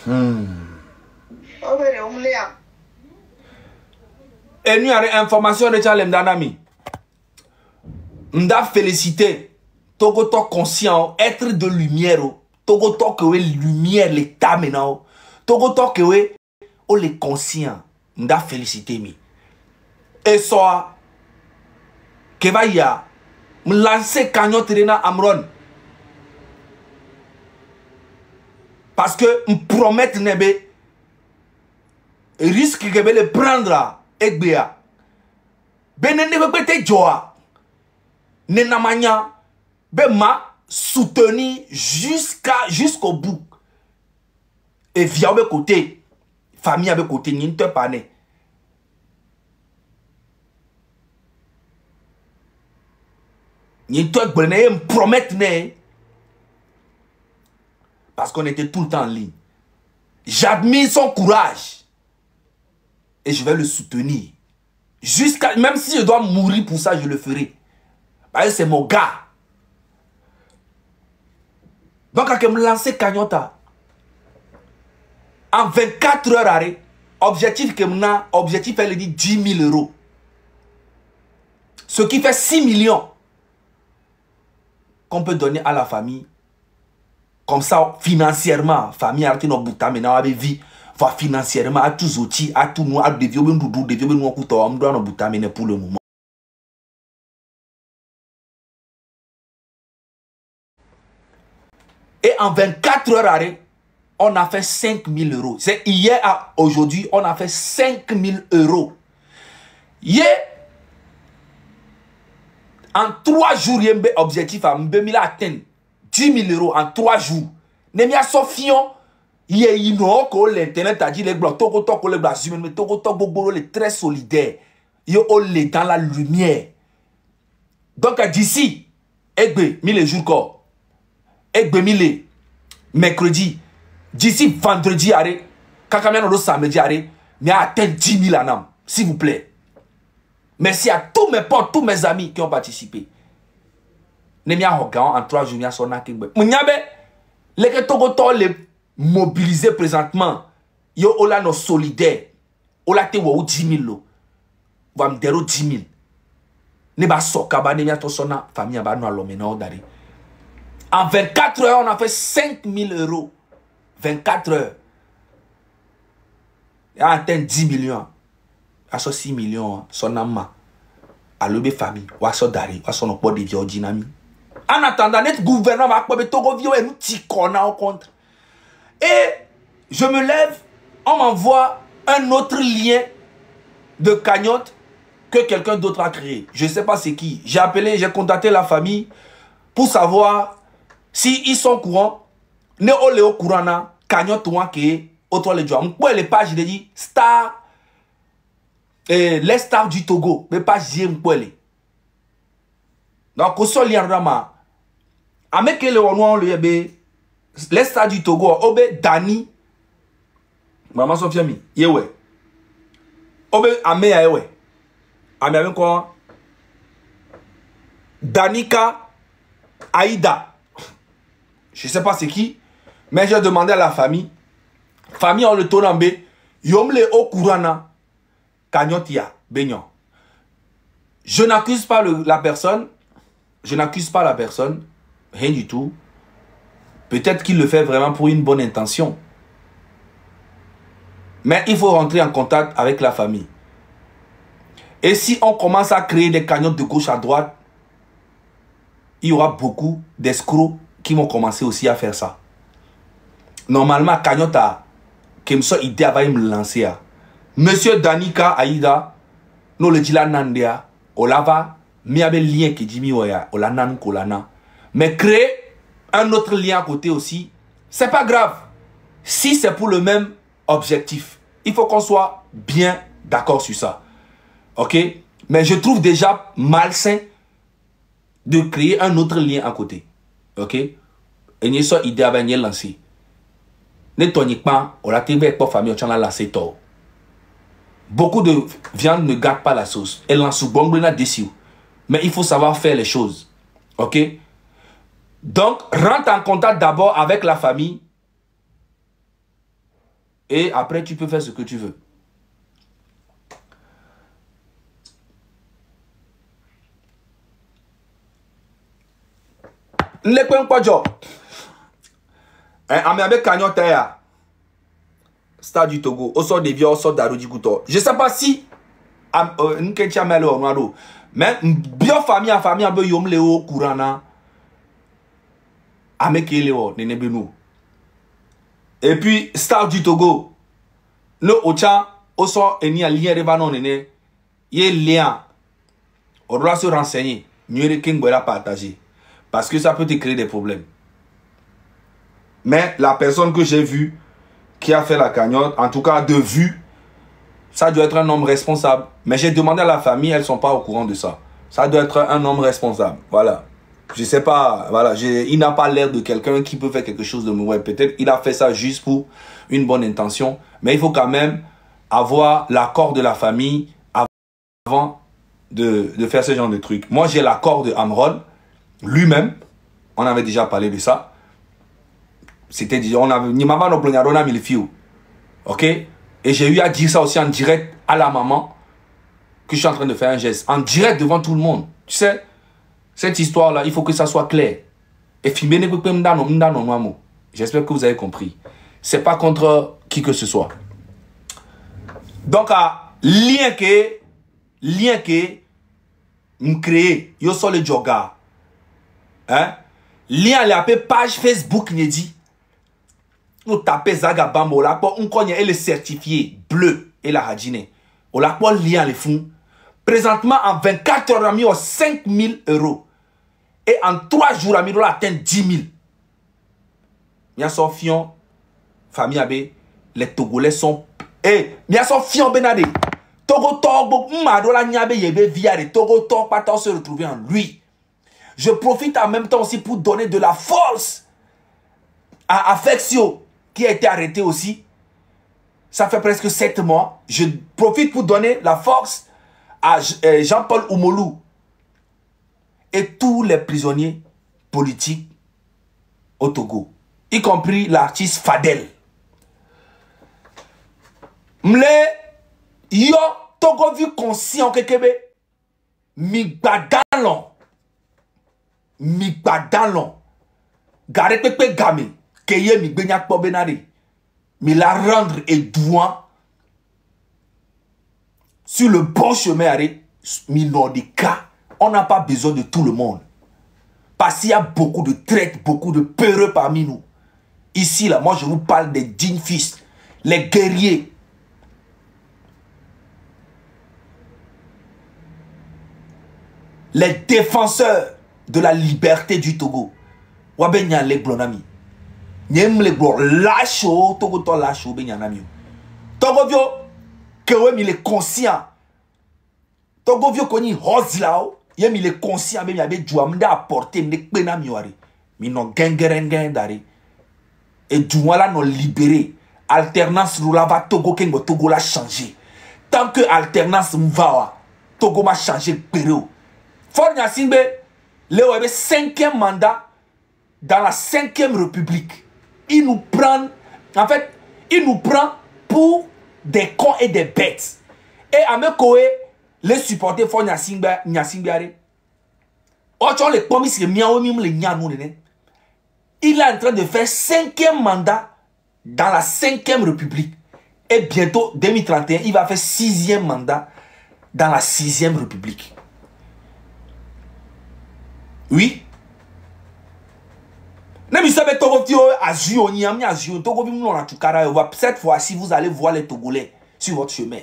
Et nous avons information de Tchalem Danami. M'da félicité. Togo to conscient, être de lumière. Togo to que lumière l'état maintenant. Togo to que o les conscient. M'da félicité mi. Et ça, que va y a, me lancer cagnotte na Amron. Parce que me promettre nebe risque que le prendre ekbea. Benene be te joa. Nenamanya be ma soutenir jusqu'au bout. Et via be côté famille avec côté ni te pané. Ni te brene me promettre ne. Parce qu'on était tout le temps en ligne. J'admire son courage. Et je vais le soutenir. Jusqu'à... Même si je dois mourir pour ça, je le ferai. Parce que c'est mon gars. Donc, quand je me lance Kagnota, en 24 heures, arrêt, objectif que objectif, elle dit 10 000 euros. Ce qui fait 6 millions qu'on peut donner à la famille. Comme ça, financièrement, famille a été dans bouta maintenant avec vie, va financièrement à tous outils, à tout nous, à des vieux doudou, des vieux nous couteau, on doit dans bouta maintenant pour le moment. Et en 24 heures arrêt, on a fait 5 000 euros. C'est hier à aujourd'hui, on a fait 5 000 euros. Hier, en 3 jours, il y a un objectif à atteindre 10 000 euros en 3 jours. Nemia Sofion, il y a une l'internet a dit les blocs, Togo Togo les blocs, mais Togo Togo les très solidaire. Il y a dans la lumière. Donc d'ici, Egbe, 1000 jours corps. Egbe 1000 mercredi. D'ici vendredi, arrêt. Kakamiano le samedi, arrêt. Mais atteint 10 000 anam, s'il vous plaît. Merci à tous mes potes, tous mes amis qui ont participé. Nemia Hogan en 3 jours, son akingbe. Munyabe, les que Togo les mobiliser présentement. Yo ola no solidaire. Ola te wo 10 000 lo. Va me dero 10 000. Ne ba soka ba nemia to sona famille ba no alomena odari. En 24 heures, on a fait 5 000 euros. 24 heures. Et on a atteint 10 millions. À 6 millions, son amma. À l'obé famille. Ou à son dari. Ou à son oppo de vieux dynamique. En attendant, notre gouvernement va pas Togo vieux et nous tikona au contre. Et je me lève, on m'envoie un autre lien de cagnotte que quelqu'un d'autre a créé. Je ne sais pas c'est qui. J'ai appelé, j'ai contacté la famille pour savoir si ils sont courants. Ne ole au courant na cagnotte ou qui autre les gens. Moi les pages il dit star les stars du Togo, les pages j'aime quoi les. Donc au sol lien avec le on le yebe les stars du Togo obe Dani maman Sophia mi yewe obe ame ya yewe ame avec quoi Danika Aïda je sais pas c'est qui mais j'ai demandé à la famille on le tourne en B yomle au courana kanyotia benyon je n'accuse pas la personne rien du tout. Peut-être qu'il le fait vraiment pour une bonne intention. Mais il faut rentrer en contact avec la famille. Et si on commence à créer des cagnottes de gauche à droite, il y aura beaucoup d'escrocs qui vont commencer aussi à faire ça. Normalement, cagnotte a qui me soit idée à me lancer. Monsieur Danika Aïda, nous le dit la nandia, olava, mais avec lien qui dit mi oya, olanan kolana. Mais créer un autre lien à côté aussi, c'est pas grave. Si c'est pour le même objectif, il faut qu'on soit bien d'accord sur ça. Ok? Mais je trouve déjà malsain de créer un autre lien à côté. Ok? Et n'y soit idée à venir lancer. Ne tonique pas, on l'a télé pour famille, on l'a lancé tôt. Beaucoup de viande ne gâte pas la sauce. Elle lance sous bon dessus. Mais il faut savoir faire les choses. Ok? Donc, rentre en contact d'abord avec la famille. Et après, tu peux faire ce que tu veux. Le point quoi job? Avec Kanyotaya, Stade du Togo, au sort des vieux, au sort d'Aro Djigouto. Je ne sais pas si mais bien famille en famille, un peu yom leo courana. Avec Léo, Nenebenu. Et puis, Stade du Togo, le Ocha, au sort, il y a lien revanon, il y a lien. On doit se renseigner. Mieux que nous partager. Parce que ça peut te créer des problèmes. Mais la personne que j'ai vue, qui a fait la cagnotte, en tout cas de vue, ça doit être un homme responsable. Mais j'ai demandé à la famille, elles ne sont pas au courant de ça. Ça doit être un homme responsable. Voilà. Je ne sais pas, voilà, il n'a pas l'air de quelqu'un qui peut faire quelque chose de mauvais. Peut-être il a fait ça juste pour une bonne intention. Mais il faut quand même avoir l'accord de la famille avant de faire ce genre de truc. Moi, j'ai l'accord de Amrol, lui-même. On avait déjà parlé de ça. C'était dit, on avait ni maman non mille filles. Ok? Et j'ai eu à dire ça aussi en direct à la maman que je suis en train de faire un geste. En direct devant tout le monde. Tu sais, cette histoire-là, il faut que ça soit clair. Et j'espère que vous avez compris. C'est pas contre qui que ce soit. Donc, lien que m'créer, yo sur le joga. Hein? Lien à la page Facebook n'y dit. Nous tapez Zaga Bambo, là, on connaît et le certifié bleu et la hadjine. On l'a pas lien les fonds. Présentement, en 24 heures, on a mis 5 000 €. Et en 3 jours, on a atteint 10 000. Il y a son fion, famille Abbé, les Togolais sont. Eh, il y a son fion Benadé. Togo Togo, Madola Nyabe, Yebe via de Togo Togo, pas tant se retrouver en lui. Je profite en même temps aussi pour donner de la force à Affectio, qui a été arrêté aussi. Ça fait presque 7 mois. Je profite pour donner la force à Jean-Paul Oumolou et tous les prisonniers politiques au Togo, y compris l'artiste Fadel. Mle yo Togo vu conscient que kebe mi gbadalon gare pepe game keye mi gbenya po benade mi la rendre et douan sur le bon chemin arrêt mi nordica. On n'a pas besoin de tout le monde. Parce qu'il y a beaucoup de traites, beaucoup de peureux parmi nous. Ici, là, moi, je vous parle des dignes fils, les guerriers. Les défenseurs de la liberté du Togo. Wabenya les blonami. Nyem les blon lacho, Togo to lacho benyanami. Togo vio, que mi les conscient. Togo vio koni hozlao. Yem il est conscient, mais il y a des joueurs qui apporté des pena miori. Mais non gengerengen dari. Et joueurs là non libéré. Alternance roulava Togo kengo Togo l'a changé. Tant que alternance mva Togo m'a changé péro. Fornia Simbe, Léo avait 5e mandat dans la 5e République. Il nous prend, en fait, il nous prend pour des cons et des bêtes. Et à me koé, les supporters font Nyasimbiare. Les promises que il est en train de faire 5e mandat dans la 5e République. Et bientôt, 2031, il va faire 6e mandat dans la 6e République. Oui. Cette fois-ci, vous allez voir les Togolais sur votre chemin.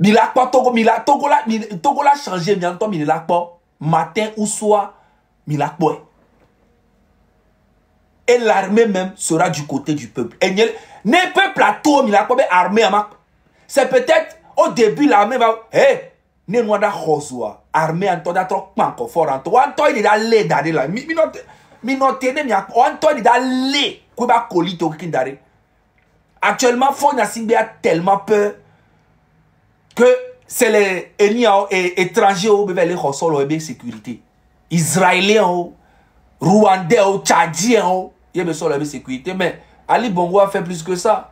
Togo l'a changé, mais il l'a pas matin ou soir, il l'a pas. Et l'armée même sera du côté du peuple. Et ne peuple à tout, il a pas armée. C'est peut-être au début l'armée va, hey, ne nous da khoswa, armée en toda trop manko fort en toi, toi il est allé d'aller là, minote ne mi on toi il est allé, quoi ba colito qui d'aller. Actuellement, Fonia Simbe a tellement peur que c'est les étrangers au bébé les ressorts de sécurité. Israéliens, Rwandais, Tchadiens, il y a besoin de sécurité. Mais Ali Bongo a fait plus que ça.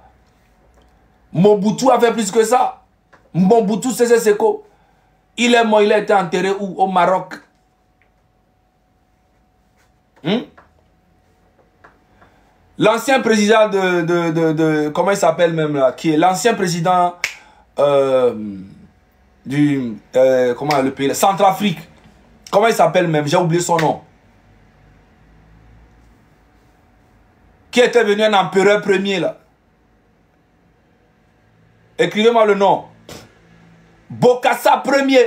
Mobutu a fait plus que ça. Mobutu Sese Seko. Il est mort, il a été enterré où? Au Maroc. L'ancien président comment il s'appelle même là? Qui est l'ancien président du comment le pays? Centrafrique. Comment il s'appelle même? J'ai oublié son nom. Qui était venu un empereur premier là? Écrivez-moi le nom. Bokassa premier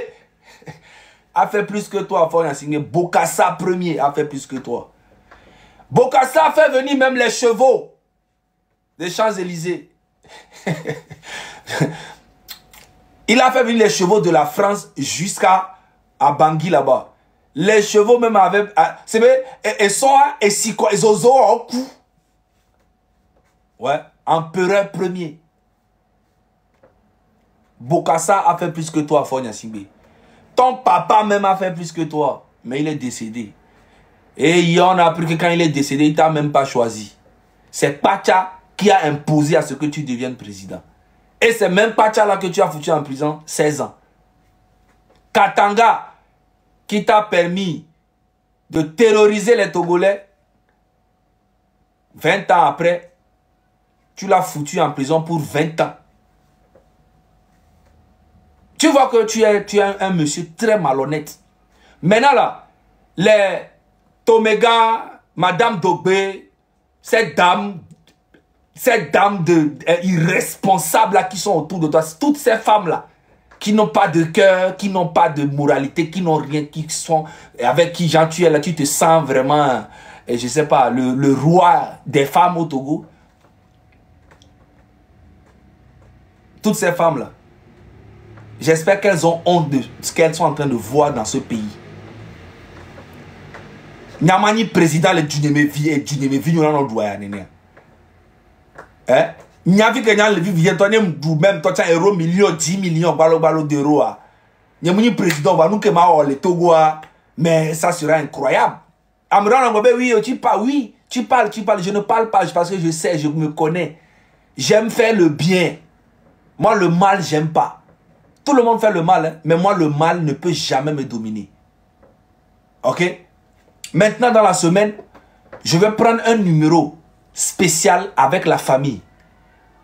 a fait plus que toi. Bokassa premier a fait plus que toi. Bokassa a fait venir même les chevaux des Champs-Élysées. Il a fait venir les chevaux de la France jusqu'à Bangui là-bas. Les chevaux même avaient... C'est vrai, ils sont ici quoi. Ils ont un coup. Ouais, empereur premier. Bokassa a fait plus que toi, Fonya Simbe. Ton papa même a fait plus que toi. Mais il est décédé. Et on a appris que quand il est décédé, il t'a même pas choisi. C'est Pacha qui a imposé à ce que tu deviennes président. Et c'est même Pacha là que tu as foutu en prison 16 ans. Katanga qui t'a permis de terroriser les Togolais. 20 ans après, tu l'as foutu en prison pour 20 ans. Tu vois que tu es un monsieur très malhonnête. Maintenant là, les Tomega, Madame Dogbe, cette dame irresponsable là qui sont autour de toi, toutes ces femmes là, qui n'ont pas de cœur, qui n'ont pas de moralité, qui n'ont rien, qui sont avec qui genre tu es là, tu te sens vraiment, je sais pas, le roi des femmes au Togo. Toutes ces femmes là, j'espère qu'elles ont honte de ce qu'elles sont en train de voir dans ce pays. Nyamani président le Djunemevi et Djunemevi nous n'en doit rien. Hein? Nyavi que Nyan le vivien toi même toi tu as euro million 10 millions balo d'euros. Nyamani président va nous que ma le Togo mais ça sera incroyable. Amran Ngobe oui tu parles oui tu parles je ne parle pas parce que je sais je me connais. J'aime faire le bien. Moi le mal j'aime pas. Tout le monde fait le mal, hein, mais moi, le mal ne peut jamais me dominer. Ok? Maintenant, dans la semaine, je vais prendre un numéro spécial avec la famille.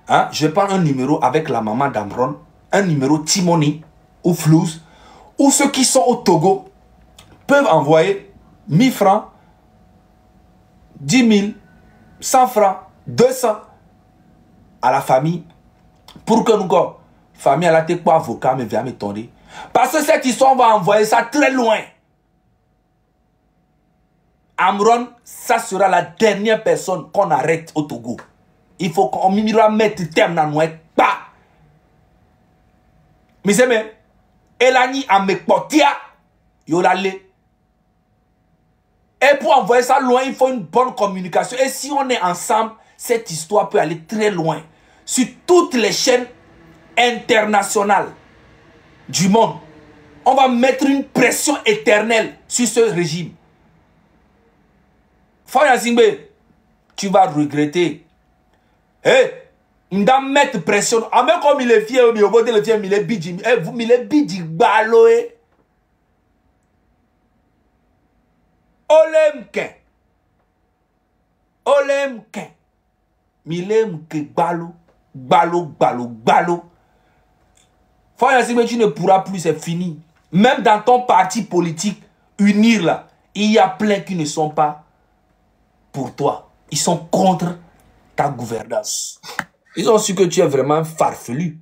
Hein? Je vais prendre un numéro avec la maman d'Amron, un numéro Timoni ou Flouz, où ceux qui sont au Togo peuvent envoyer 1000 francs, 10 000, 100 francs, 200 à la famille pour que nous... Famille, elle a été quoi avocat, mais vient m'étonner. Parce que cette histoire, on va envoyer ça très loin. Amron, ça sera la dernière personne qu'on arrête au Togo. Il faut qu'on mette terme dans nous. Pas. Mais c'est même. Elani a me potia. Yolale. Et pour envoyer ça loin, il faut une bonne communication. Et si on est ensemble, cette histoire peut aller très loin. Sur toutes les chaînes internationale du monde. On va mettre une pression éternelle sur ce régime. Fonya Simbe, tu vas regretter. On va mettre pression. Ah, même comme il est fier, il est bidji. Il est bidji baloé. Olemke. Milemke balo. Balo. Fonya Simbe, tu ne pourras plus, c'est fini. Même dans ton parti politique, unir là, il y a plein qui ne sont pas pour toi. Ils sont contre ta gouvernance. Ils ont su que tu es vraiment farfelu.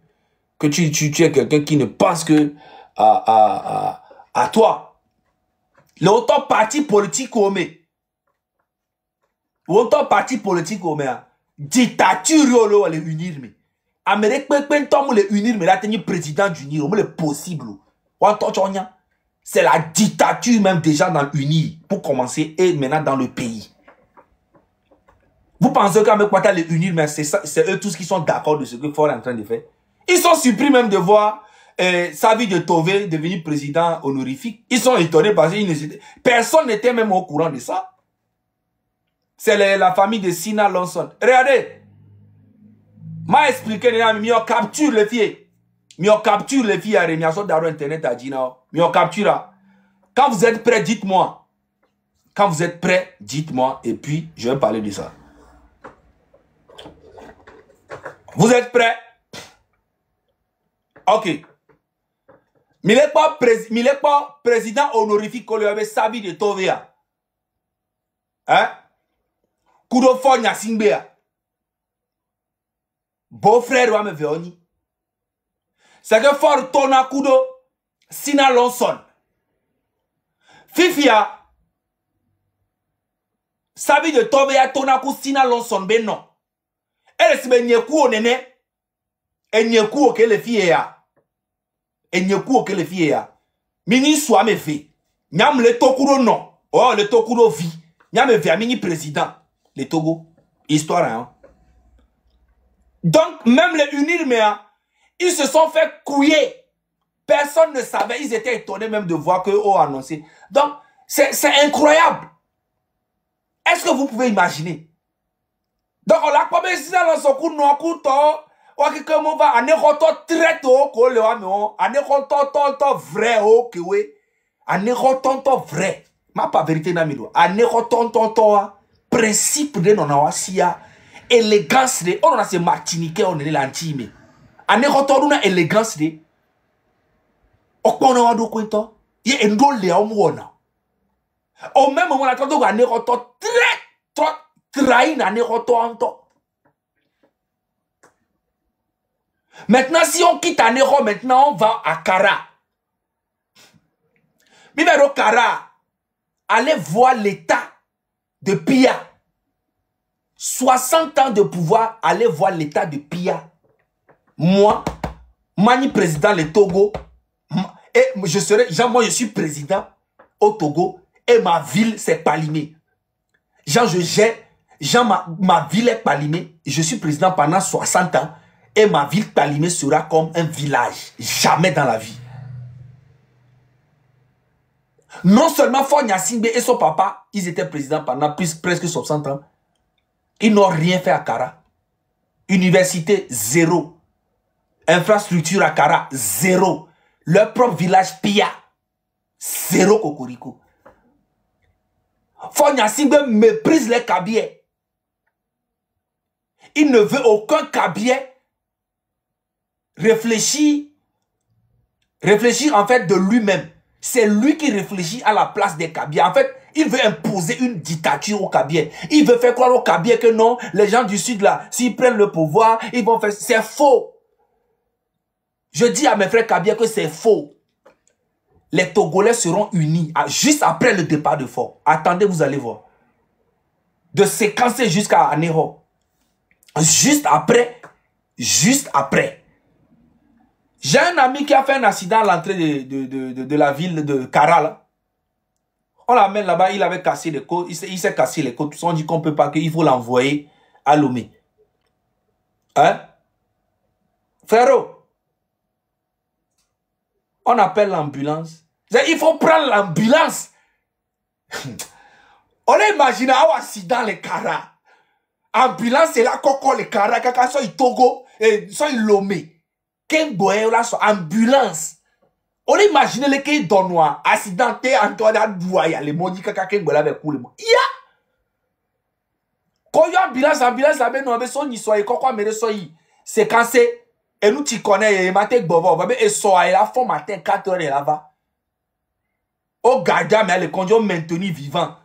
Que tu es quelqu'un qui ne pense que à toi. L'autant parti politique au met. L'autant parti politique au met. Dictature, les unir, mais. Amérique, les unir, mais là, tu es président d'unir, c'est possible. C'est la dictature même déjà dans l'unir, pour commencer, et maintenant dans le pays. Vous pensez qu'avec quoi les unir, mais c'est eux tous qui sont d'accord de ce que Ford est en train de faire. Ils sont surpris même de voir Savi de Tové devenir président honorifique. Ils sont étonnés parce que personne n'était même au courant de ça. C'est la famille de Sina Lonson. Regardez. M'a expliqué, mais on capture les filles. Mais on capture les filles à Rémiasso dans Internet à Dina. Mais on capture. Quand vous êtes prêts, dites-moi. Quand vous êtes prêts, dites-moi. Et puis, je vais parler de ça. Vous êtes prêts? Ok. Mais il n'est pas président honorifique qu'on lui avait servi de Tovea. Hein? Kudo Fonya Singbea. Beau-frère wa me veoni. C'est que fort tona Kudo Sina Lonson. Fifia. Sabi de Tovea tona ku Sina Lonson ben non. Elle se ben nyeku o nene. Et nyeku o ke le fille ya. Et nyeku o ke le fille ya. Mini soit me fait. Nyam le tokuro non. Oh le tokuro vie. Nyam me fait mini président. Le Togo. Histoire hein. Donc même les Unirméens, ils se sont fait couiller. Personne ne savait. Ils étaient étonnés même de voir qu'eux ont annoncé. Donc c'est incroyable. Est-ce que vous pouvez imaginer? Donc on l'a pas mis dans son coup non coup to. On dit que on va en éroto très tôt qu'on le a mais on éroto vrai ok oui. En éroto vrai. Ma pas vérité na mido. En éroto principe de non awasia élégance de on a ce martiniquais on est l'antime. En éroto na élégance de okpona wa do kwento. Ye endo le omwona. Au même moment là quand on en éroto très trop trahi en éroto anto. Maintenant, si on quitte Anéro, maintenant, on va à Kara. Bibero Kara, allez voir l'état de Pia. 60 ans de pouvoir, allez voir l'état de Pia. Moi, Mani président le Togo, et je serai, moi je suis président au Togo, et ma ville c'est Palimé. Ma ville est Palimé, je suis président pendant 60 ans. Et ma ville Palimé sera comme un village. Jamais dans la vie. Non seulement Fonya Singbe et son papa, ils étaient présidents pendant presque 60 ans. Ils n'ont rien fait à Kara. Université, zéro. Infrastructure à Kara, zéro. Leur propre village, Pia, zéro cocorico. Fonya Singbe méprise les Kabiers. Il ne veut aucun Kabier réfléchir en fait de lui-même. C'est lui qui réfléchit à la place des Kabiers. En fait, il veut imposer une dictature aux Kabiers. Il veut faire croire aux Kabiers que non, les gens du Sud là, s'ils prennent le pouvoir, ils vont faire... C'est faux. Je dis à mes frères Kabiers que c'est faux. Les Togolais seront unis juste après le départ de Fort. Attendez, vous allez voir. De séquencer jusqu'à Anéro. Juste après. J'ai un ami qui a fait un accident à l'entrée de la ville de Kara. Là. On l'amène là-bas, il avait cassé les côtes, il s'est cassé les côtes. On dit qu'on ne peut pas, qu'il faut l'envoyer à Lomé. Hein? Frérot, on appelle l'ambulance. Il faut prendre l'ambulance. On a imaginé un accident les Kara. Ambulance, c'est là qu'on les Kara, quand soit Togo, et soit Lomé. Ambulance. On imagine les qui donnent accidenté Antoine Douaya, les maudits caca qui ont avec cool. Ya! Quand il y a ambulance, la ben non, mais son histoire, quoi, mais c'est quand c'est, et nous t'y connais, et matin, bobo, et soit là, font matin, 4 heures, et là-bas. Au gardien, mais les conditions maintenues vivants.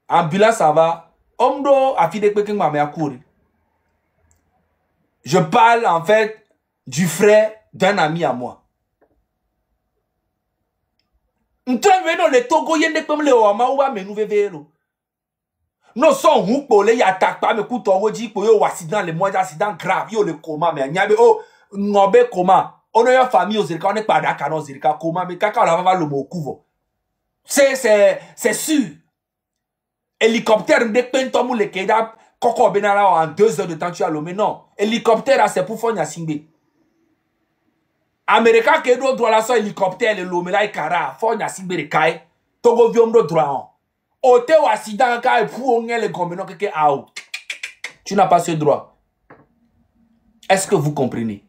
Ambulance, ça va. Omdo, a fini de pékin, ma mère courir. Je parle, en fait, du frère d'un ami à moi. Nous sommes les Togo, yende comme les Ouama ou mais nous vivons. Nous sommes où pour les attaques pas, mais écoute, on dit pour yo accident, les mois d'accident grave, yo le coma, mais n'y a oh, n'obé coma. On a une famille aux Zirika, on n'est pas d'accord aux Zirika, coma, mais quand on va le mot couvre. C'est sûr. Hélicoptère, dès que tu as le Keda, Koko Benara en 2 heures de temps, tu as l'homme. Non. Hélicoptère, c'est pour Fonya Singbe. Américain qui doit droit là, soit hélicoptère, le l'homme là, Kara, Fonya Singbe, le Kai, Togo Viom do droit. Ote ou accident, Kai, pour on le gombeno, que tu n'as pas ce droit. Est-ce que vous comprenez?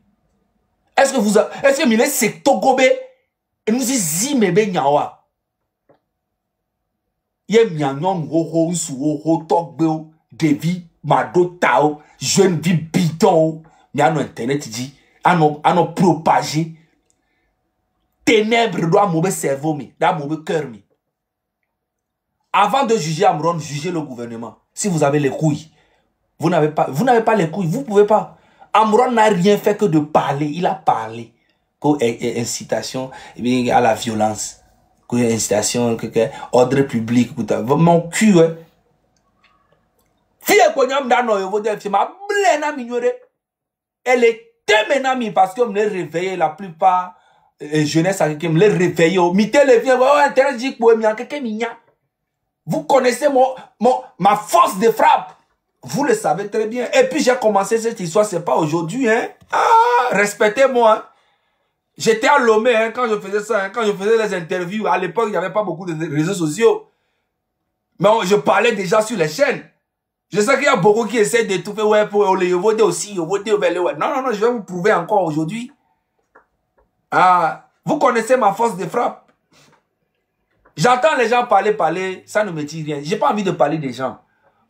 Est-ce que mine c'est Togobe et nous zime be nyawa? Ye mianyon ho nsu ho togbe devi mado tao jeune vie bidon miano internet dit ano propager ténèbres doit mauvais cerveau mi da mauvais cœur mi. Avant de juger Amron, jugez le gouvernement. Si vous avez les couilles, vous n'avez pas les couilles, vous pouvez pas. Amron n'a rien fait que de parler, il a parlé. Incitation à la violence, incitation, ordre public, mon cul, ouais. Elle était maintenant parce que me les réveillé la plupart jeunesse qui me les réveillé vous connaissez ma force de frappe, vous le savez très bien. Et puis j'ai commencé cette histoire, c'est pas aujourd'hui, hein. Ah, respectez-moi, hein. J'étais à Lomé, hein, quand je faisais ça, hein, quand je faisais les interviews. À l'époque, il n'y avait pas beaucoup de réseaux sociaux. Mais je parlais déjà sur les chaînes. Je sais qu'il y a beaucoup qui essaient d'étouffer, ouais, pour les voter aussi, voter au ouais. Non, je vais vous prouver encore aujourd'hui. Ah, vous connaissez ma force de frappe. J'entends les gens parler, ça ne me dit rien. J'ai pas envie de parler des gens.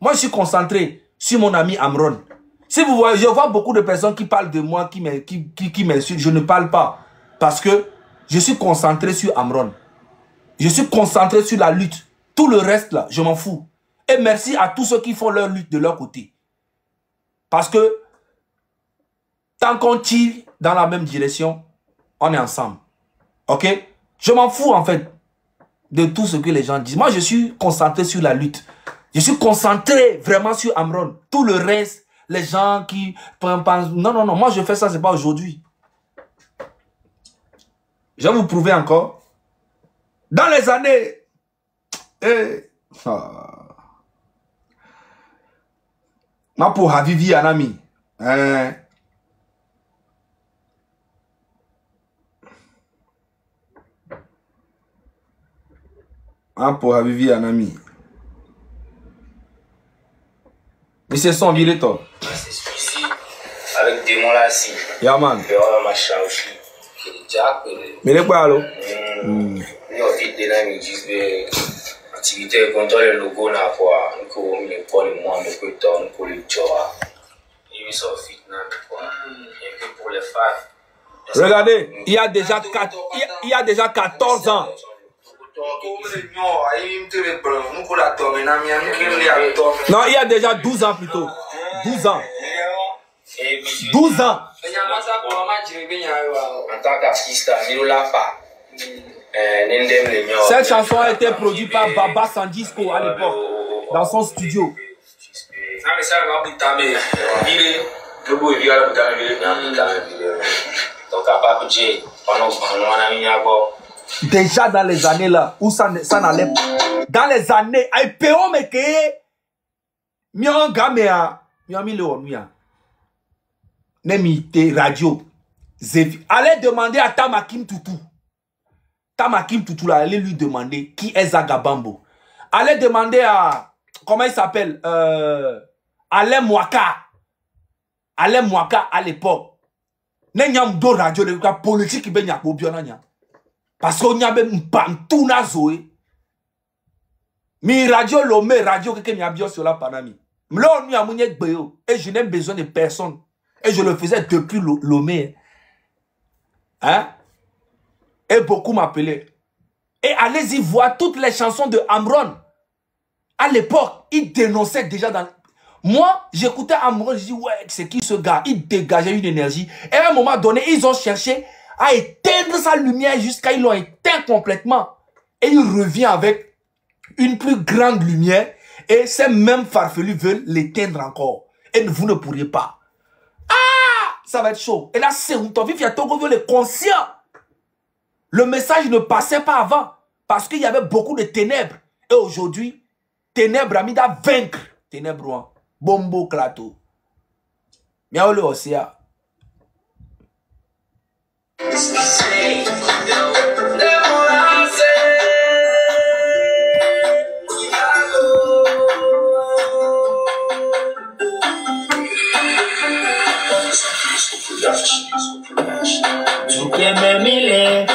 Moi, je suis concentré sur mon ami Amron. Si vous voyez, je vois beaucoup de personnes qui parlent de moi, qui m'insultent. Je ne parle pas. Parce que je suis concentré sur Amron. Je suis concentré sur la lutte. Tout le reste, là, je m'en fous. Et merci à tous ceux qui font leur lutte de leur côté. Parce que tant qu'on tire dans la même direction, on est ensemble. Ok? Je m'en fous, en fait, de tout ce que les gens disent. Moi, je suis concentré sur la lutte. Je suis concentré vraiment sur Amron. Tout le reste, les gens qui pensent... Non. Moi, je fais ça, c'est pas aujourd'hui. Je vais vous prouver encore. Dans les années... Ma pour Havivi Anami. Pour Havivi Anami. Mais c'est son viré toi. C'est celui-ci avec des mots là si. Yaman. Mais les quoi alors? Nous on fait des amis disent activité contre le logo na quoi. Nous qu'on met pas le moins de peu temps nous pour le job. Ils sont fit na quoi. Et que pour les femmes. Regardez, il y a déjà 14 ans. Non, il y a déjà 12 ans plutôt. 12 ans. 12 ans. En tant qu'artiste, il l'a pas. Cette chanson a été produite par Baba Sandisco à l'époque, dans son studio. Déjà dans les années là, où ça n'allait pas. Dans les années, radio. Allez demander à Tamakim Toutou. Tamakim Toutou là, allez lui demander qui est Zagabambo. Allez demander à, comment il s'appelle, Alain Mwaka. Alain Mwaka à l'époque. N'ayam do radio de la politique qui baigne à Bobionanya. Parce qu'on y a même tout na zoé. Mi radio Lomé, radio que mi a bien sur la Panami. Là on y a mounier gbeo. Et je n'ai besoin de personne. Et je le faisais depuis Lomé. Hein? Et beaucoup m'appelaient. Et allez-y voir toutes les chansons de Amron. À l'époque, il dénonçait déjà dans... Moi, j'écoutais Amron, je dis, ouais, c'est qui ce gars? Il dégageait une énergie. Et à un moment donné, ils ont cherché à éteindre sa lumière jusqu'à ils l'ont éteint complètement. Et il revient avec une plus grande lumière. Et ces mêmes farfelus veulent l'éteindre encore. Et vous ne pourriez pas. Ah! Ça va être chaud. Et là, c'est où ton vif, il y a Togo veut le conscient. Le message ne passait pas avant. Parce qu'il y avait beaucoup de ténèbres. Et aujourd'hui, ténèbres a mis à vaincre. Ténèbres, bombo clato. Miao le océan. Tu peux me miller.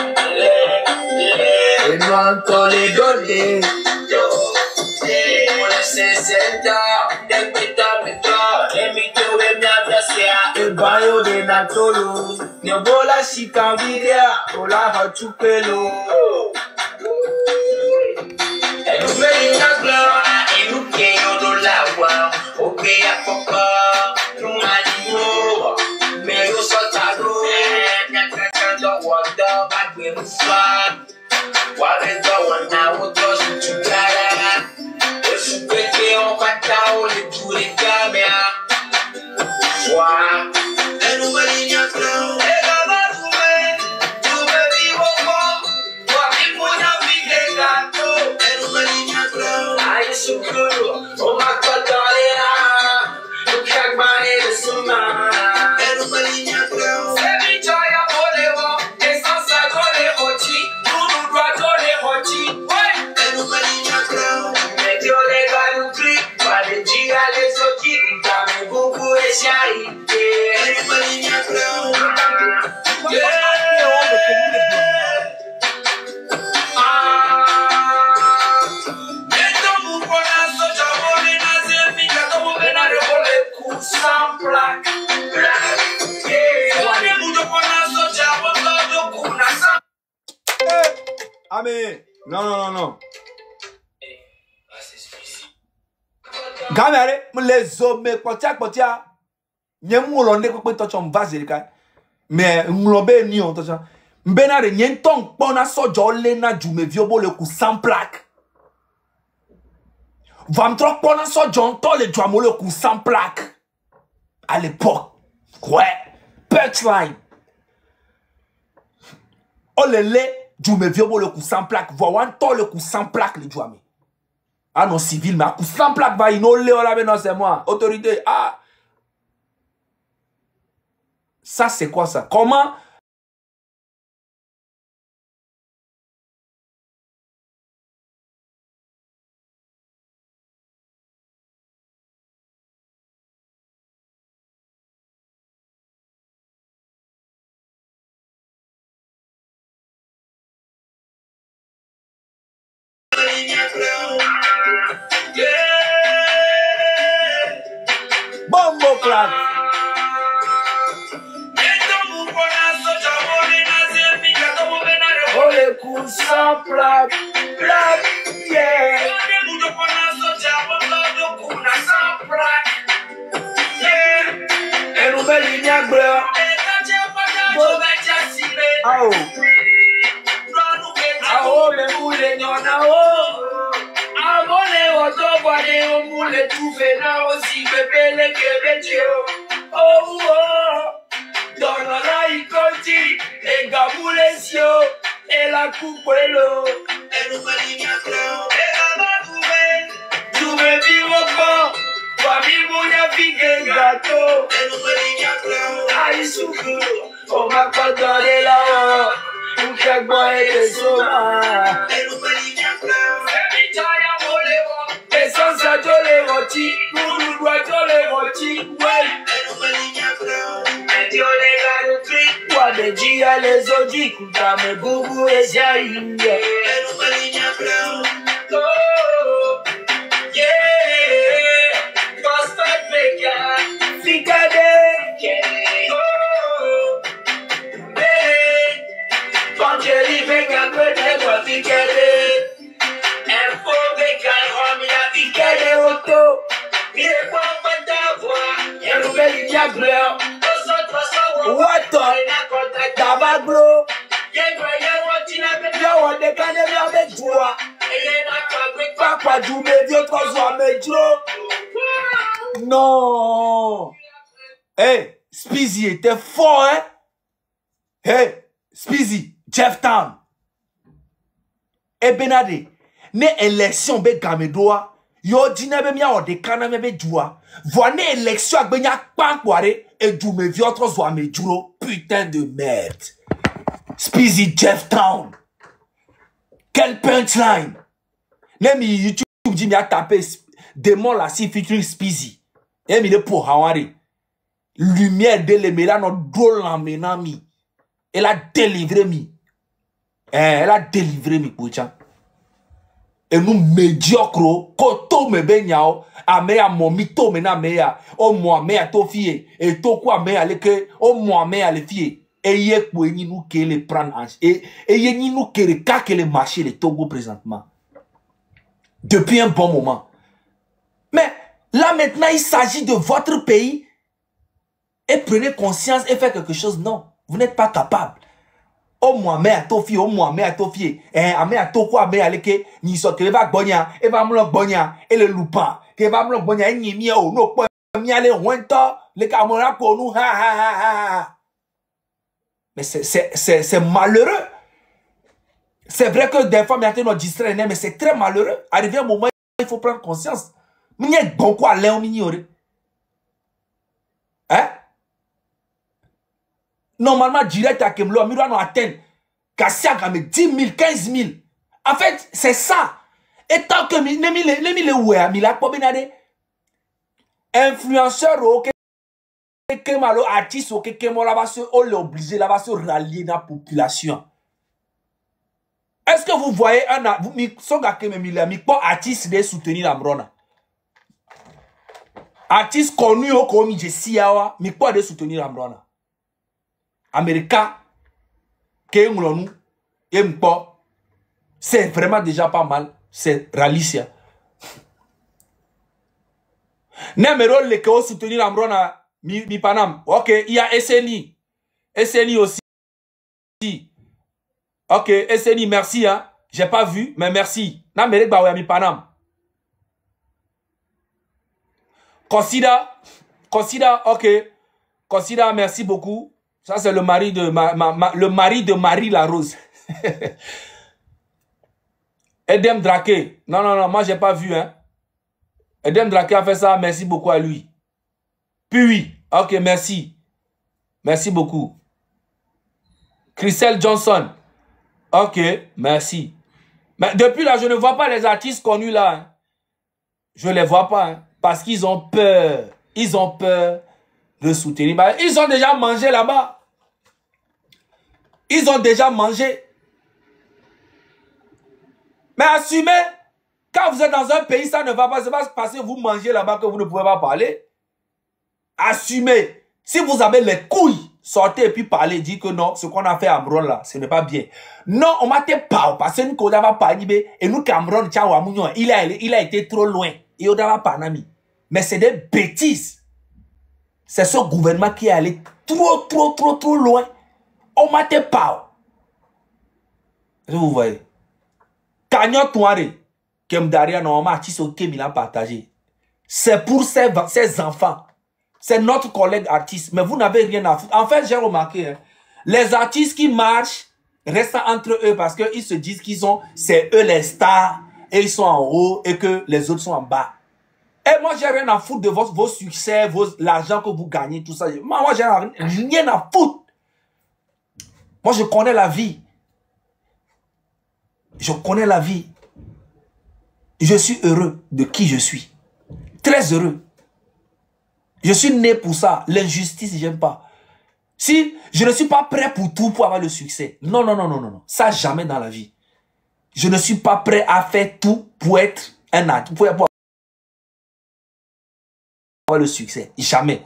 Et nous encore les donner. Pour les 60 ans, des pétales de toi. Et mi te we mi abrasia. Et bayo de natolo. Nyobola shikanvidia. Ola hachupelo. Et nous venons à gloire. Et nous payons de la voix. Au pays à papa. Nous m'animons. Mais nous sommes à l'eau. Water, but we move far. Whatever one now, we'll toss it together. If you break it on Katao, you do the camera. Wow. And nobody in your crown. Hey, Gaba, you baby, walk. What people have been getting that too. And nobody in your crown. I used to good. Oh, my God, darling. You can't buy it, it's a man. And nobody in your crown. Every joy I'm Amen. Non. Gamere, les hommes, potia. Nyemu londe ko to chom vazirika. Mais nglobe ni on to cha. Mbenare nyenton pona sojo le na jume viobo le ku sans plaque. Vam trop pona sojo to le juamo le ku sans plaque. À l'époque. Ouais. Punchline. Oh le jume viobo le ku sans plaque. Vowan to le ku sans plaque le juame. Ah non civil mais ku sans plaque va ino le ola ben non c'est moi. Autorité. Ah. Ça, c'est quoi ça? Comment? Bombo clap. Oh les coups sans plaque, yeah. Et nous belle ligne à bleu. Ah mais vous les non abonnez votre voix au moule tout fait là aussi bébé les québécois. Oh dans la icoti et gabou les yeux et la coupe l'eau. Et nous ligne à bleu. Et là-bas tu veux vivre encore. Famille mounia pique gâteau. Et nous ligne à bleu. Aïe soukou. On m'a pas donné là-haut. Ou chaque bois et des saumas. Et nous ligne à bleu. Et Michaya volé. Et sans ça je les rôtis. Nous doit je les rôtis. Ouais. Et nous ligne à bleu. Et Dieu les gars le cri. Quoi de dia les odi. Kouta me boubou et jaï. Et nous ligne à bleu. Oh. Yeah. Prospect maker. Ficade. Oh. Hey. Angeli maker peut-être ficade. Info maker. Homia ficade auto. Il est pas en ta voix. Et nous belle ligne à bleu. What on? Tabaglo. Yo on de kane mi avec joie. Papa du medio trois medio. Non. Hey, Speezy était fort hein. Hey, Speezy, Jeff Town. Et Benade, ne élection be gamedoa. Yo dina be mia o de kana me be joie. Voine élection ak benya kpankware et du me vieux trois medjuro. Putain de merde. Speezy Jeff Town. Quel punchline. Let me YouTube dit mi a tapé démon la si featuring Speezy. Et mi le pour Hawari. lumière de l'Emela, notre drôle l'emmena mi. Elle a délivré mi. Elle a délivré mi, Pouchan. Et nous médiocres, koto me benyao, ameya momito mena meya, o moi meya to fie, et to quoi meya leke, o moi meya le fie. Et yé pour nous que les prendre en et yé nous que les cas que les marchés les Togo présentement. Depuis un bon moment. Mais là maintenant il s'agit de votre pays et prenez conscience et faites quelque chose. Non, vous n'êtes pas capable. O moi mais à tofi, o moi mais à tofi, mais à to quoi mais à leke ni so que va bonya et va me le bonya et le loupin que va me le bonya ni mi o no po mi aller wento les camarades ko nous ha. Mais c'est malheureux. C'est vrai que des fois, maintenant, on distrait, mais c'est très malheureux. Arrivé un moment, il faut prendre conscience. Bon quoi, Léon Mignore. Hein? Normalement, direct à Kemlo, Miro nous atteint. Kassia a 10 000, 15 000. En fait, c'est ça. Et tant que influenceur, ok, malo artiste, ok, on est obligé là-bas se rallier dans la population. Est-ce que vous voyez un artiste de soutenir Amrona? Artiste connu au comme Jessiawa, mais quoi de soutenir Amrona? Américain, c'est vraiment déjà pas mal. C'est Ralicia. Numéro le que soutenir Amrona, mi panam. Ok, il y a SNI. SNI aussi. Ok, SNI, merci, hein. J'ai pas vu, mais merci. N'amérique ba mi panam. Consider, ok. Consider, merci beaucoup. Ça, c'est le mari de le mari de Marie la Rose. Edem Drake. Non, moi, j'ai pas vu, hein. Edem Drake a fait ça, merci beaucoup à lui. Puis oui, ok, merci. Merci beaucoup. Christelle Johnson. Ok, merci. Mais depuis là, je ne vois pas les artistes connus là. Hein. Je ne les vois pas. Hein, parce qu'ils ont peur. Ils ont peur de soutenir. Ils ont déjà mangé là-bas. Ils ont déjà mangé. Mais assumez, quand vous êtes dans un pays, ça ne va pas. C'est pas parce que vous mangez là-bas que vous ne pouvez pas parler. Assumez. Si vous avez les couilles, sortez et puis parlez, dites que non, ce qu'on a fait à Amron là, ce n'est pas bien. Non, on m'a pas parce que nous n'avons pas et nous Cameroun, il a été trop loin. Et on n'a pas nami. Mais c'est des bêtises. C'est ce gouvernement qui est allé trop loin. On m'a pas. Vous voyez. Kanyo Touare, Kemdaria, normalement, Tiso Kem, il a partagé. C'est pour ses enfants. C'est notre collègue artiste. Mais vous n'avez rien à foutre. En fait, j'ai remarqué, hein, les artistes qui marchent restent entre eux parce qu'ils se disent c'est eux les stars et ils sont en haut et que les autres sont en bas. Et moi, j'ai rien à foutre de vos succès, l'argent que vous gagnez, tout ça. Moi, j'ai rien à foutre. Moi, je connais la vie. Je connais la vie. Je suis heureux de qui je suis. Très heureux. Je suis né pour ça. L'injustice, j'aime pas. Si je ne suis pas prêt pour tout pour avoir le succès. Non. Ça, jamais dans la vie. Je ne suis pas prêt à faire tout pour être un artiste. Pour avoir le succès. Jamais.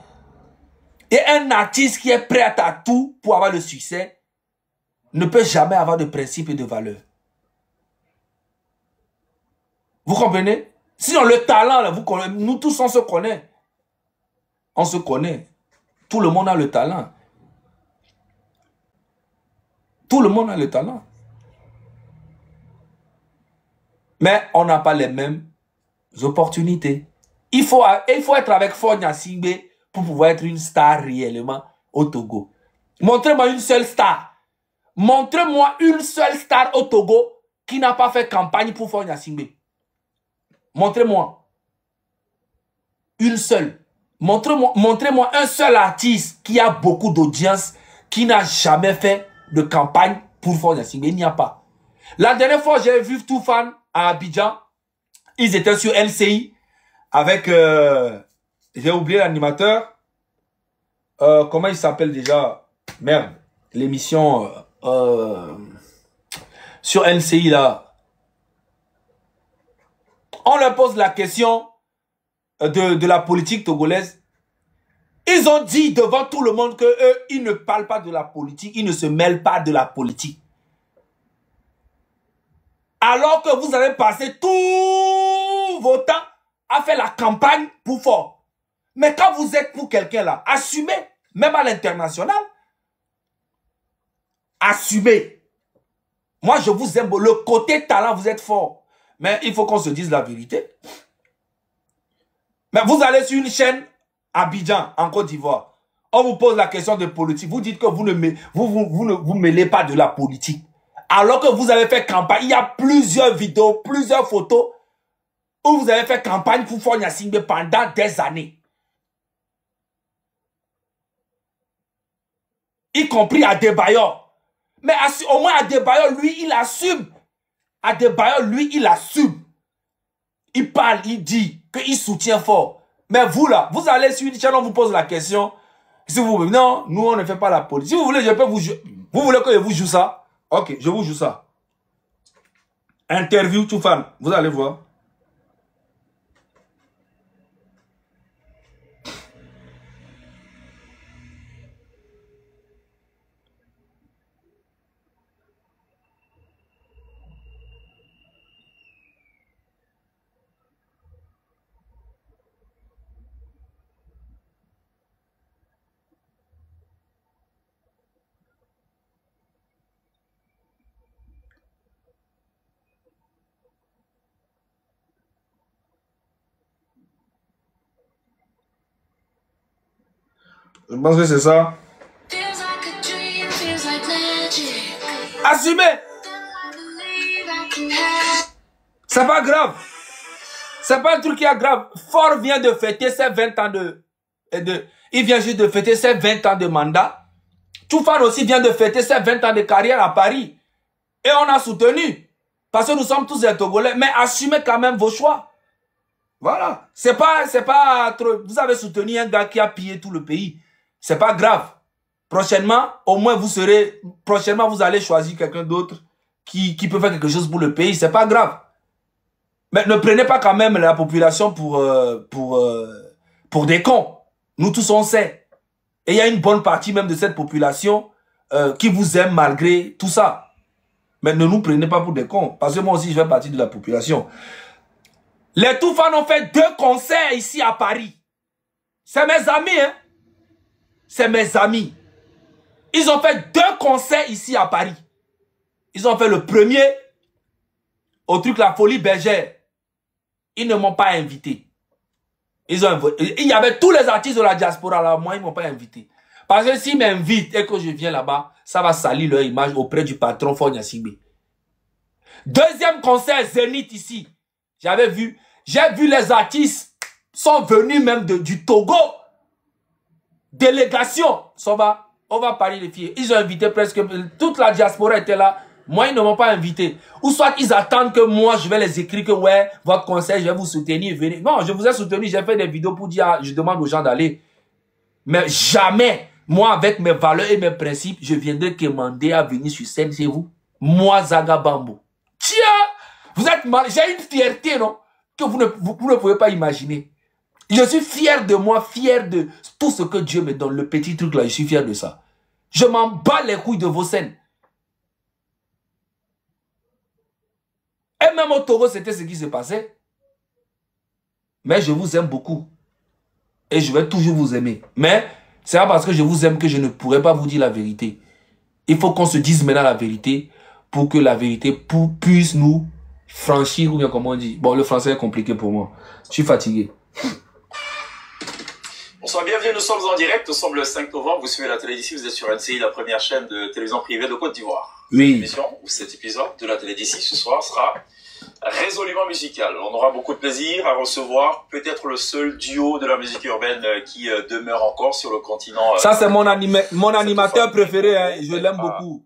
Et un artiste qui est prêt à tout pour avoir le succès ne peut jamais avoir de principe et de valeur. Vous comprenez? Sinon, le talent, là, nous tous, on se connaît. On se connaît. Tout le monde a le talent. Tout le monde a le talent. Mais on n'a pas les mêmes opportunités. Il faut être avec Fonya Singbe pour pouvoir être une star réellement au Togo. Montrez-moi une seule star. Montrez-moi une seule star au Togo qui n'a pas fait campagne pour Fonya Singbe. Montrez-moi. Une seule. Montrez-moi un seul artiste qui a beaucoup d'audience, qui n'a jamais fait de campagne pour Fonya Singbe. Il n'y a pas. La dernière fois, j'ai vu Toufan à Abidjan. Ils étaient sur LCI avec... j'ai oublié l'animateur. comment il s'appelle déjà? Merde. L'émission sur NCI là. On leur pose la question de la politique togolaise. Ils ont dit devant tout le monde que eux, ils ne parlent pas de la politique, ils ne se mêlent pas de la politique. Alors que vous avez passé tout vos temps à faire la campagne pour fort. Mais quand vous êtes pour quelqu'un là, assumez, même à l'international, assumez. Moi, je vous aime. Le côté talent, vous êtes fort. Mais il faut qu'on se dise la vérité. Mais vous allez sur une chaîne Abidjan, en Côte d'Ivoire. On vous pose la question de politique. Vous dites que vous ne vous mêlez pas de la politique. Alors que vous avez fait campagne. Il y a plusieurs vidéos, plusieurs photos où vous avez fait campagne pour Faure Gnassingbé pendant des années. Y compris Adebayor. Mais au moins Adebayor, lui, il assume. Adebayor, lui, il assume. Il parle, il dit qu'il soutient fort. Mais vous là, vous allez sur une chaîne, on vous pose la question. Si vous voulez, non, nous on ne fait pas la politique. Si vous voulez, je peux vous jouer. Vous voulez que je vous joue ça? Ok, je vous joue ça. Interview Toufan, vous allez voir. Je pense que c'est ça. Assumez. C'est pas grave. C'est pas un truc qui est grave. Faure vient de fêter ses 20 ans il vient juste de fêter ses 20 ans de mandat. Toufan aussi vient de fêter ses 20 ans de carrière à Paris. Et on a soutenu. Parce que nous sommes tous des Togolais. Mais assumez quand même vos choix. Voilà. C'est pas trop. Vous avez soutenu un gars qui a pillé tout le pays. C'est pas grave. Prochainement, au moins prochainement, vous allez choisir quelqu'un d'autre qui peut faire quelque chose pour le pays. C'est pas grave. Mais ne prenez pas quand même la population pour des cons. Nous tous on sait. Et il y a une bonne partie même de cette population qui vous aime malgré tout ça. Mais ne nous prenez pas pour des cons. Parce que moi aussi, je fais partie de la population. Les Toufan ont fait 2 concerts ici à Paris. C'est mes amis, hein. C'est mes amis. Ils ont fait 2 concerts ici à Paris. Ils ont fait le premier au truc La Folie Bergère. Ils ne m'ont pas invité. Il y avait tous les artistes de la diaspora là. Moi, ils ne m'ont pas invité. Parce que s'ils m'invitent et que je viens là-bas, ça va salir leur image auprès du patron Faure Gnassingbé. Deuxième concert Zénith ici. J'ai vu les artistes sont venus même du Togo. Délégation. On va parler des filles. Ils ont invité presque toute la diaspora était là. Moi, ils ne m'ont pas invité. Ou soit ils attendent que moi, je vais les écrire que ouais, votre conseil, je vais vous soutenir. Venez. Non, je vous ai soutenu. J'ai fait des vidéos pour dire, je demande aux gens d'aller. Mais jamais, moi, avec mes valeurs et mes principes, je viendrai demander à venir sur scène chez vous. Moi, Zaga Bambo. Tiens, vous êtes mal. J'ai une fierté, non? Que vous ne pouvez pas imaginer. Je suis fier de moi, fier de tout ce que Dieu me donne. Le petit truc là, je suis fier de ça. Je m'en bats les couilles de vos scènes. Et même au Togo, c'était ce qui se passait. Mais je vous aime beaucoup. Et je vais toujours vous aimer. Mais c'est pas parce que je vous aime que je ne pourrai pas vous dire la vérité. Il faut qu'on se dise maintenant la vérité pour que la vérité puisse nous franchir, ou bien comment on dit. Bon, le français est compliqué pour moi. Je suis fatigué. Bonsoir, bienvenue, nous sommes en direct, nous sommes le 5 novembre, vous suivez la télé d'ici, vous êtes sur NCI, la première chaîne de télévision privée de Côte d'Ivoire. Oui. Cette émission, ou cet épisode de la télé d'ici ce soir sera résolument musical. On aura beaucoup de plaisir à recevoir peut-être le seul duo de la musique urbaine qui demeure encore sur le continent. Ça c'est mon animateur préféré, hein. Je l'aime beaucoup.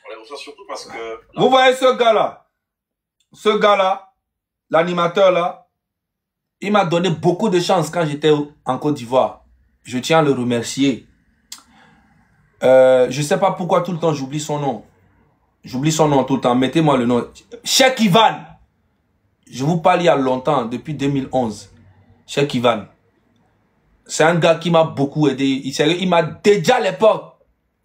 On les reçoit surtout parce que... Vous voyez ce gars-là, l'animateur là, il m'a donné beaucoup de chance quand j'étais en Côte d'Ivoire. Je tiens à le remercier. Je sais pas pourquoi tout le temps j'oublie son nom. J'oublie son nom tout le temps. Mettez-moi le nom. Cheikh Ivan. Je vous parle il y a longtemps, depuis 2011. Cheikh Ivan. C'est un gars qui m'a beaucoup aidé. Il m'a déjà à l'époque.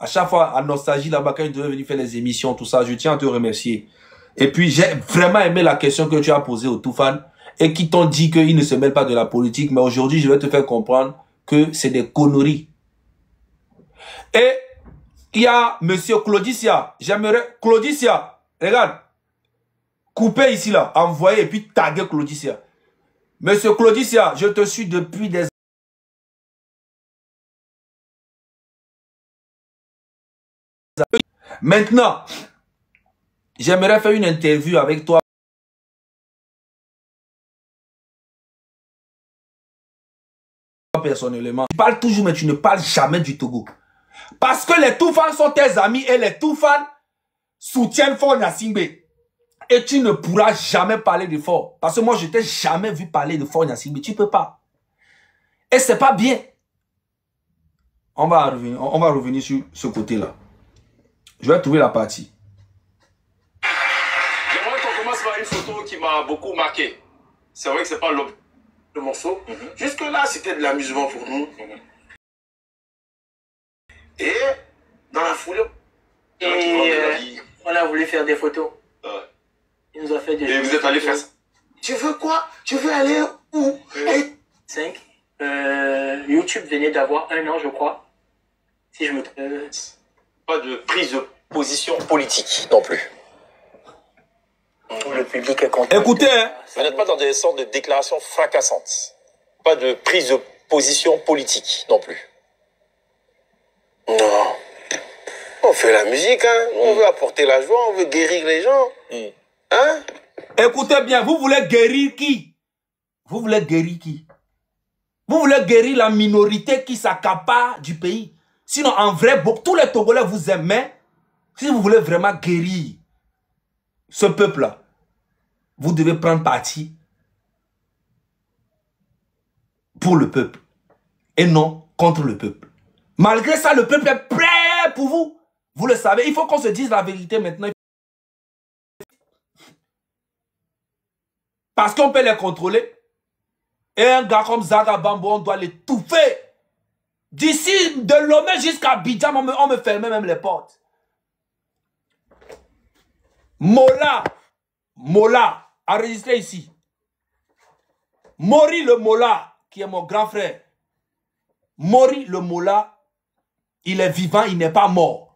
À chaque fois, à Nostalgie, là-bas, quand il devait venir faire les émissions, tout ça, je tiens à te remercier. Et puis, j'ai vraiment aimé la question que tu as posée aux Toufan et qui t'ont dit qu'ils ne se mêlent pas de la politique. Mais aujourd'hui, je vais te faire comprendre que c'est des conneries. Et il y a monsieur Claudicia. J'aimerais... Claudicia, regarde. Coupez ici, là. Envoyez et puis taguez Claudicia. Monsieur Claudicia, je te suis depuis des... Maintenant, j'aimerais faire une interview avec toi. Personnellement. Tu parles toujours, mais tu ne parles jamais du Togo. Parce que les Toufans sont tes amis et les Toufans soutiennent Faure Gnassingbé. Et tu ne pourras jamais parler de Faure. Parce que moi, je t'ai jamais vu parler de Faure Gnassingbé. Tu peux pas. Et c'est pas bien. On va revenir sur ce côté-là. Je vais trouver la partie. J'aimerais qu'on commence par une photo qui m'a beaucoup marqué. C'est vrai que c'est pas le morceau. Jusque-là, c'était de l'amusement pour nous. Et dans la foulée, on a voulu faire des photos. Il nous a fait des Et vous êtes allé faire ça. tu veux quoi? Tu veux aller où? 5. YouTube venait d'avoir 1 an, je crois. Si je me trompe. Pas de prise de position politique non plus. Le public est content. Écoutez, hein. Vous n'êtes pas dans des sortes de déclarations fracassantes. Pas de prise de position politique non plus. Non. On fait la musique, hein. On veut apporter la joie, on veut guérir les gens. Hein? Écoutez bien, vous voulez guérir qui? Vous voulez guérir qui? Vous voulez guérir la minorité qui s'accapare du pays. Sinon, en vrai, tous les Togolais vous aiment. Mais si vous voulez vraiment guérir ce peuple-là, vous devez prendre parti pour le peuple et non contre le peuple. Malgré ça, le peuple est prêt pour vous. Vous le savez, il faut qu'on se dise la vérité maintenant. Parce qu'on peut les contrôler. Et un gars comme Zaga Bambo, on doit l'étouffer. D'ici de Lomé jusqu'à Abidjan, on me fermait même les portes. Mola, enregistré ici. Mori le Mola, qui est mon grand frère. Mori le Mola, il est vivant, il n'est pas mort.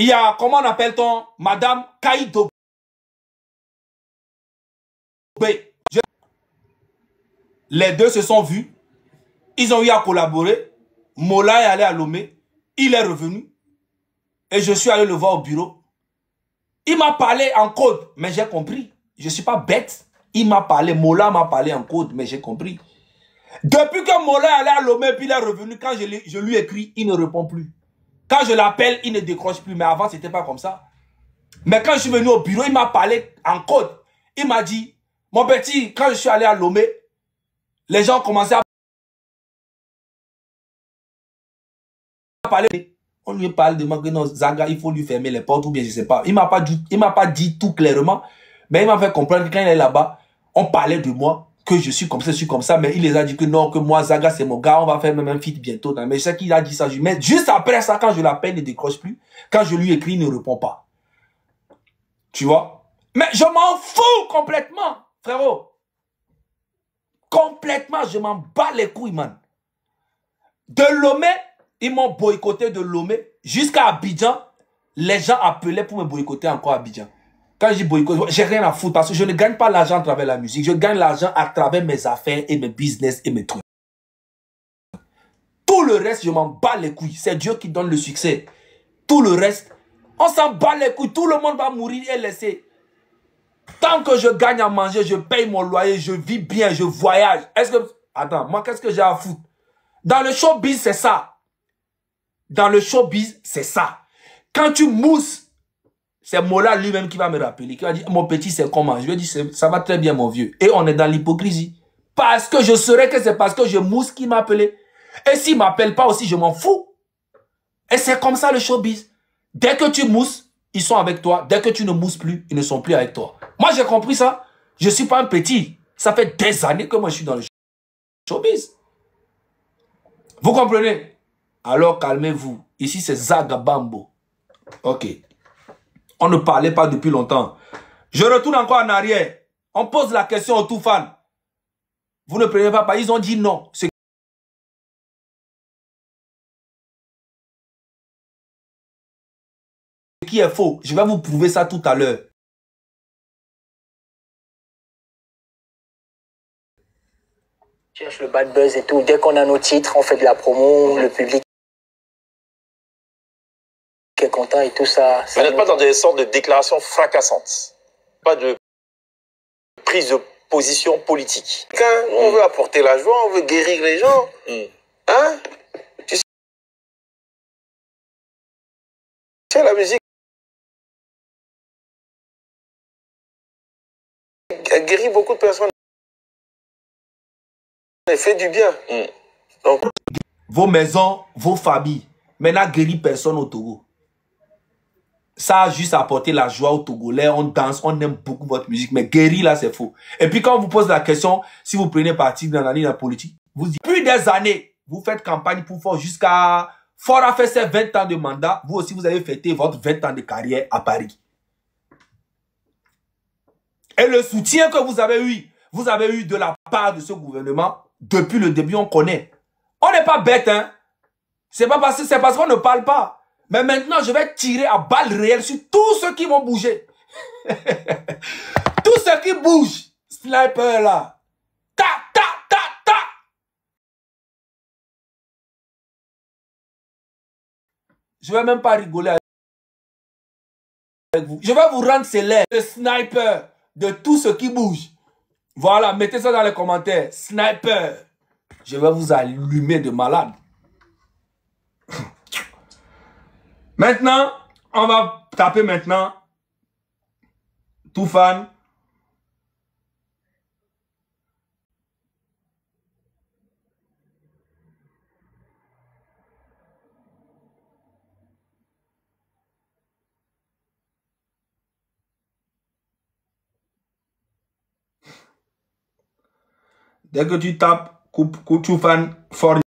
Il y a, comment on appelle-t-on, Madame Kaïdo. Les deux se sont vus. Ils ont eu à collaborer. Mola est allé à Lomé. Il est revenu. Et je suis allé le voir au bureau. Il m'a parlé en code, mais j'ai compris. Je ne suis pas bête. Il m'a parlé, Mola m'a parlé en code, mais j'ai compris. Depuis que Mola est allé à Lomé, puis il est revenu, quand je lui écris, il ne répond plus. Quand je l'appelle, il ne décroche plus. Mais avant, ce n'était pas comme ça. Mais quand je suis venu au bureau, il m'a parlé en code. Il m'a dit, mon petit, quand je suis allé à Lomé, les gens commençaient à parler. On lui parle de moi que non, Zaga, il faut lui fermer les portes ou bien je ne sais pas. Il ne m'a pas dit tout clairement. Mais il m'a fait comprendre que quand il est là-bas, on parlait de moi. Que je suis comme ça, mais il les a dit que non, que moi, Zaga, c'est mon gars, on va faire même un feat bientôt. Mais je sais qu'il a dit ça, mais juste après ça, quand je l'appelle, il ne décroche plus. Quand je lui écris, il ne répond pas. Tu vois? Mais je m'en fous complètement, frérot. Complètement, je m'en bats les couilles, man. De Lomé, ils m'ont boycotté de Lomé jusqu'à Abidjan. Les gens appelaient pour me boycotter encore à Abidjan. Quand je dis boycott, j'ai rien à foutre parce que je ne gagne pas l'argent à travers la musique. Je gagne l'argent à travers mes affaires et mes business et mes trucs. Tout le reste, je m'en bats les couilles. C'est Dieu qui donne le succès. Tout le reste, on s'en bat les couilles. Tout le monde va mourir et laisser. Tant que je gagne à manger, je paye mon loyer, je vis bien, je voyage. Est-ce que... Attends, moi, qu'est-ce que j'ai à foutre? Dans le showbiz, c'est ça. Dans le showbiz, c'est ça. Quand tu mousses, C'est Mola lui-même qui va me rappeler, qui va dire, mon petit, c'est comment? Je lui ai dit, ça va très bien, mon vieux. Et on est dans l'hypocrisie. Parce que je saurais que c'est parce que je mousse qu'il m'a appelé. Et s'il ne m'appelle pas aussi, je m'en fous. Et c'est comme ça le showbiz. Dès que tu mousses, ils sont avec toi. Dès que tu ne mousses plus, ils ne sont plus avec toi. Moi, j'ai compris ça. Je ne suis pas un petit. Ça fait des années que moi, je suis dans le showbiz. Vous comprenez? Alors, calmez-vous. Ici, c'est Zagabambo. Ok. On ne parlait pas depuis longtemps. Je retourne encore en arrière. On pose la question aux tout fans. Vous ne prenez pas, ils ont dit non. Ce qui est faux. Je vais vous prouver ça tout à l'heure. Cherche le bad buzz et tout. Dès qu'on a nos titres, on fait de la promo, le public est content et tout ça. Vous n'êtes pas dans des sortes de déclarations fracassantes. Pas de prise de position politique. Quand on veut apporter la joie, on veut guérir les gens. Hein? Tu sais, la musique elle guérit beaucoup de personnes. Elle fait du bien. Donc, vos maisons, vos familles. Maintenant, guérit personne au Togo. Ça a juste apporté la joie aux Togolais. On danse, on aime beaucoup votre musique. Mais guérir, là, c'est faux. Et puis, quand on vous pose la question, si vous prenez parti dans la ligne politique, vous dites, plus des années, vous faites campagne pour Fort jusqu'à... Fort a fait ses 20 ans de mandat. Vous aussi, vous avez fêté votre 20 ans de carrière à Paris. Et le soutien que vous avez eu de la part de ce gouvernement, depuis le début, on connaît. On n'est pas bête, hein. C'est parce qu'on ne parle pas. Mais maintenant, je vais tirer à balles réelles sur tous ceux qui vont bouger. Tous ceux qui bougent. Sniper là. Ta, ta, ta, ta. Je vais même pas rigoler avec vous. Je vais vous rendre célèbre. Le sniper de tous ceux qui bougent. Voilà, mettez ça dans les commentaires. Sniper. Je vais vous allumer de malade. Maintenant, on va taper maintenant. Tout fan. Dès que tu tapes, tout fan fort.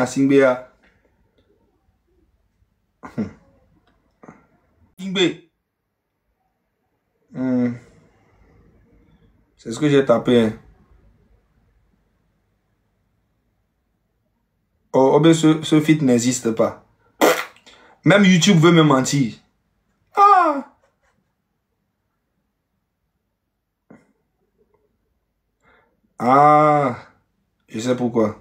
Simbea. C'est ce que j'ai tapé. Hein. Oh, ben ce feat n'existe pas. Même YouTube veut me mentir. Ah! Ah! Je sais pourquoi.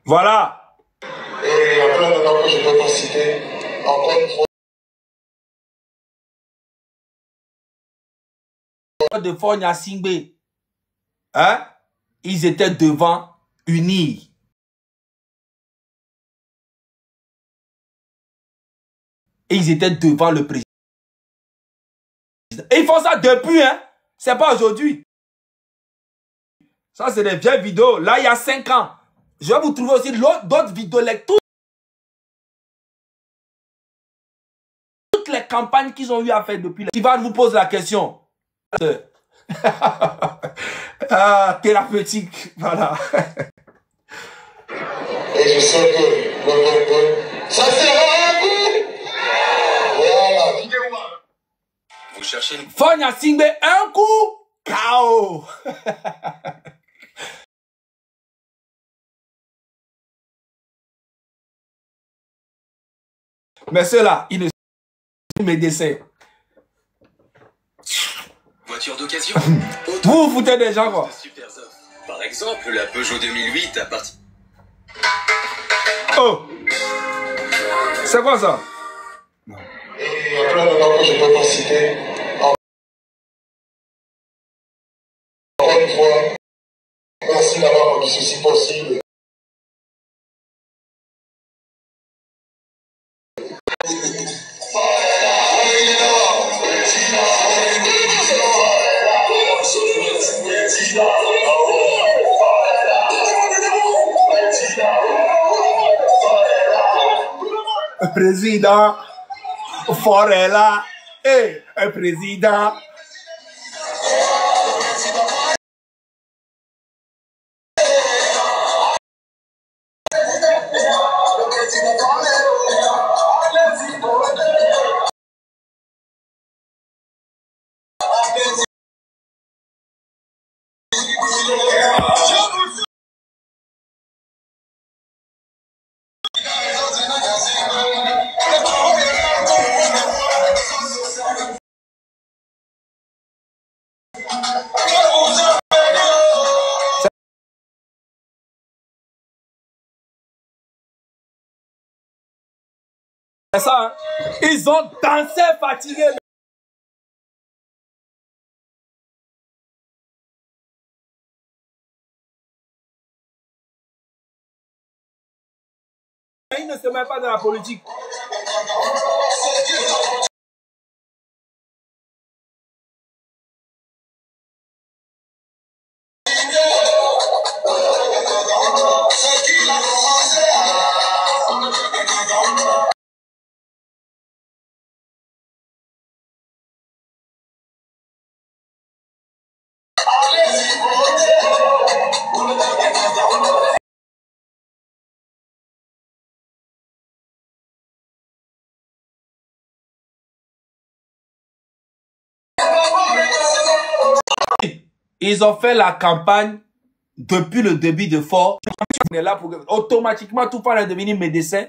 Voilà. Et après, maintenant que je peux pas citer, encore une fois. De Fort Gnassingbé, hein? Ils étaient devant unis. Et ils étaient devant le président. Et ils font ça depuis, hein? C'est pas aujourd'hui. Ça, c'est des vieilles vidéos. Là, il y a 5 ans. Je vais vous trouver aussi d'autres vidéos. Toutes les campagnes qu'ils ont eu à faire depuis. Qui va vous poser la question. Ah, thérapeutique. Voilà. Et je sais que ça sera un coup. Voilà. Vous cherchez... Fort Gnassingbé, un coup. KO. Mais ceux-là, ils ne sont pas médecins. Voiture d'occasion. Vous vous foutez des gens, quoi. Super offres. Par exemple, la Peugeot 2008 à partir... Oh! C'est quoi ça? Et après, maintenant que je peux pas citer, comme ceci possible. Président Forella, président. C'est ça, hein? Ils ont dansé fatigué. Ils ne se mettent pas dans la politique. Ils ont fait la campagne depuis le début de Fort. On est là pour automatiquement tout faire est devenu médecin,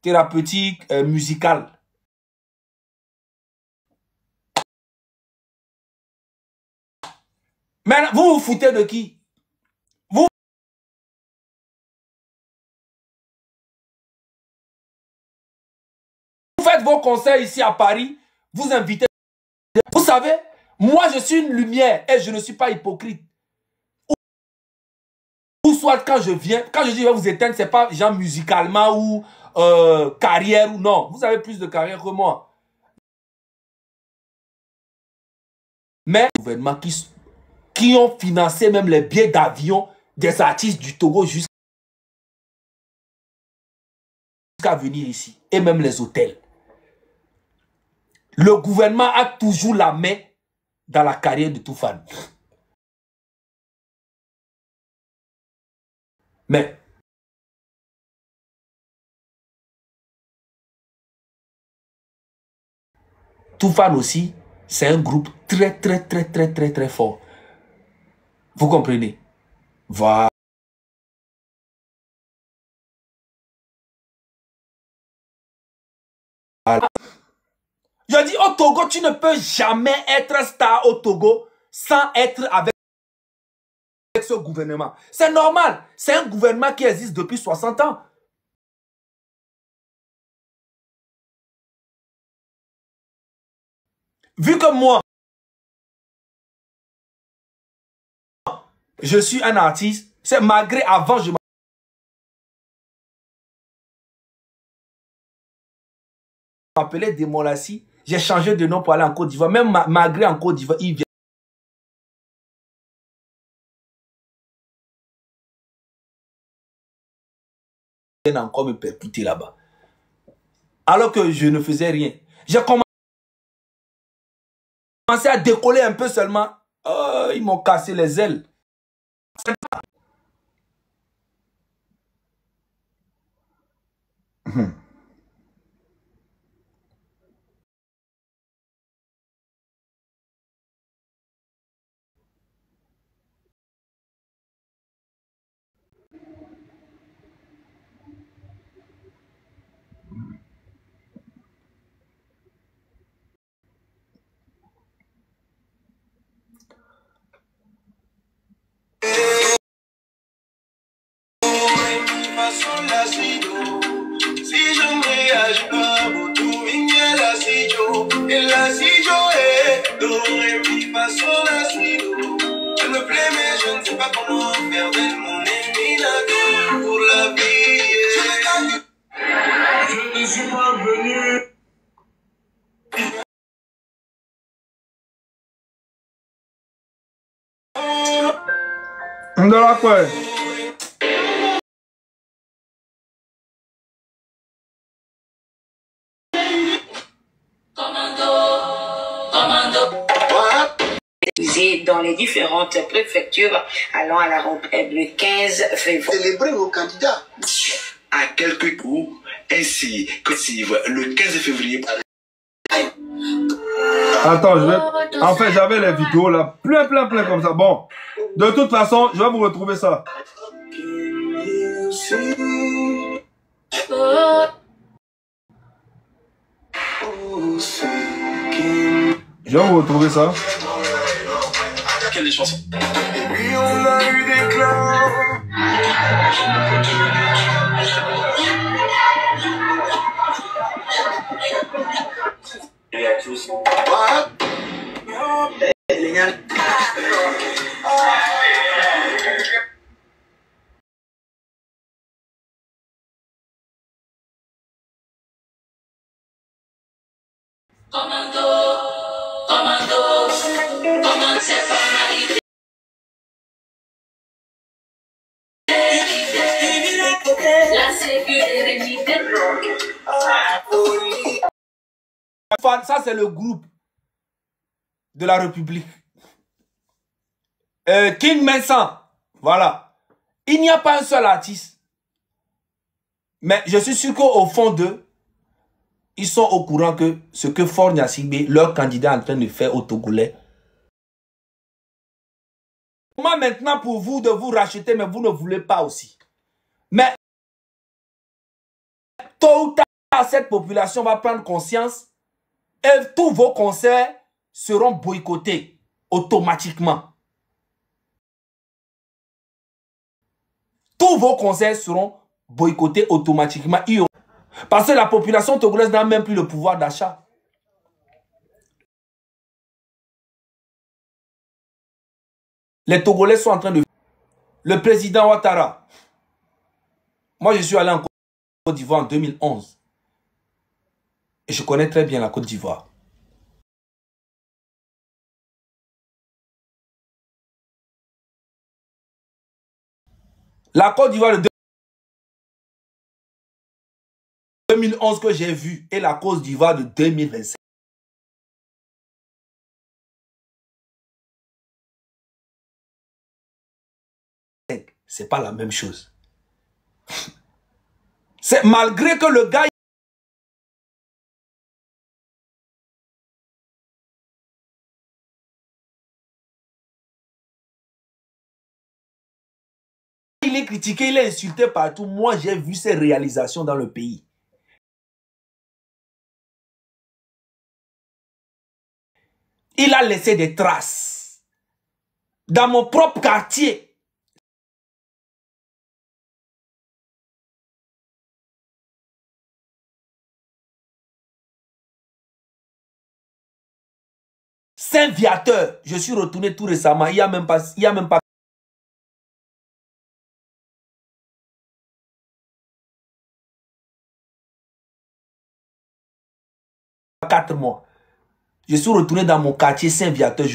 thérapeutique, musical. Mais vous vous foutez de qui? Vous faites vos concerts ici à Paris, vous invitez. Vous savez, moi je suis une lumière et je ne suis pas hypocrite. Ou soit quand je viens, quand je dis je vais vous éteindre, c'est pas genre musicalement ou carrière ou non. Vous avez plus de carrière que moi. Mais les gouvernements qui ont financé même les billets d'avion des artistes du Togo jusqu'à venir ici. Et même les hôtels. Le gouvernement a toujours la main dans la carrière de tout fan. Mais tout fan aussi, c'est un groupe très fort. Vous comprenez? Voilà. Je dis au Togo, tu ne peux jamais être star au Togo sans être avec ce gouvernement. C'est normal. C'est un gouvernement qui existe depuis 60 ans. Vu que moi, je suis un artiste, c'est malgré avant je m'appelais Demolassi, j'ai changé de nom pour aller en Côte d'Ivoire. Même malgré en Côte d'Ivoire, il vient encore me percuter là-bas. Alors que je ne faisais rien. J'ai commencé à décoller un peu seulement. Oh, ils m'ont cassé les ailes. Elle me plaît mais je ne sais pas comment faire d'elle mon M'dora quoi? Dans les différentes préfectures allant à la le 15 février. Célébrez vos candidats. À quelques coups, ainsi que le 15 février. Attends, je vais... En fait, j'avais les vidéos là, plein comme ça. Bon, de toute façon, je vais vous retrouver ça. Je vais vous retrouver ça. Quelle des chansons? Et puis on a eu des clans. Et à tous. Ça, c'est le groupe de la République. King Vincent. Voilà. Il n'y a pas un seul artiste. Mais je suis sûr qu'au fond d'eux, ils sont au courant que ce que Faure Gnassingbé, leur candidat, est en train de faire au Togolais. Comment maintenant pour vous de vous racheter, mais vous ne voulez pas aussi. Mais tôt ou tard, cette population va prendre conscience et tous vos concerts seront boycottés automatiquement. Tous vos concerts seront boycottés automatiquement. Parce que la population togolaise n'a même plus le pouvoir d'achat. Les Togolais sont en train de... Le président Ouattara. Moi, je suis allé en Côte d'Ivoire en 2011. Et je connais très bien la Côte d'Ivoire. La Côte d'Ivoire de 2011 que j'ai vue et la Côte d'Ivoire de 2025. C'est pas la même chose. C'est malgré que le gars il est critiqué, il est insulté partout. Moi, j'ai vu ses réalisations dans le pays. Il a laissé des traces. Dans mon propre quartier. Saint-Viateur, je suis retourné tout récemment. Il n'y a même pas 4 mois. Je suis retourné dans mon quartier Saint-Viateur.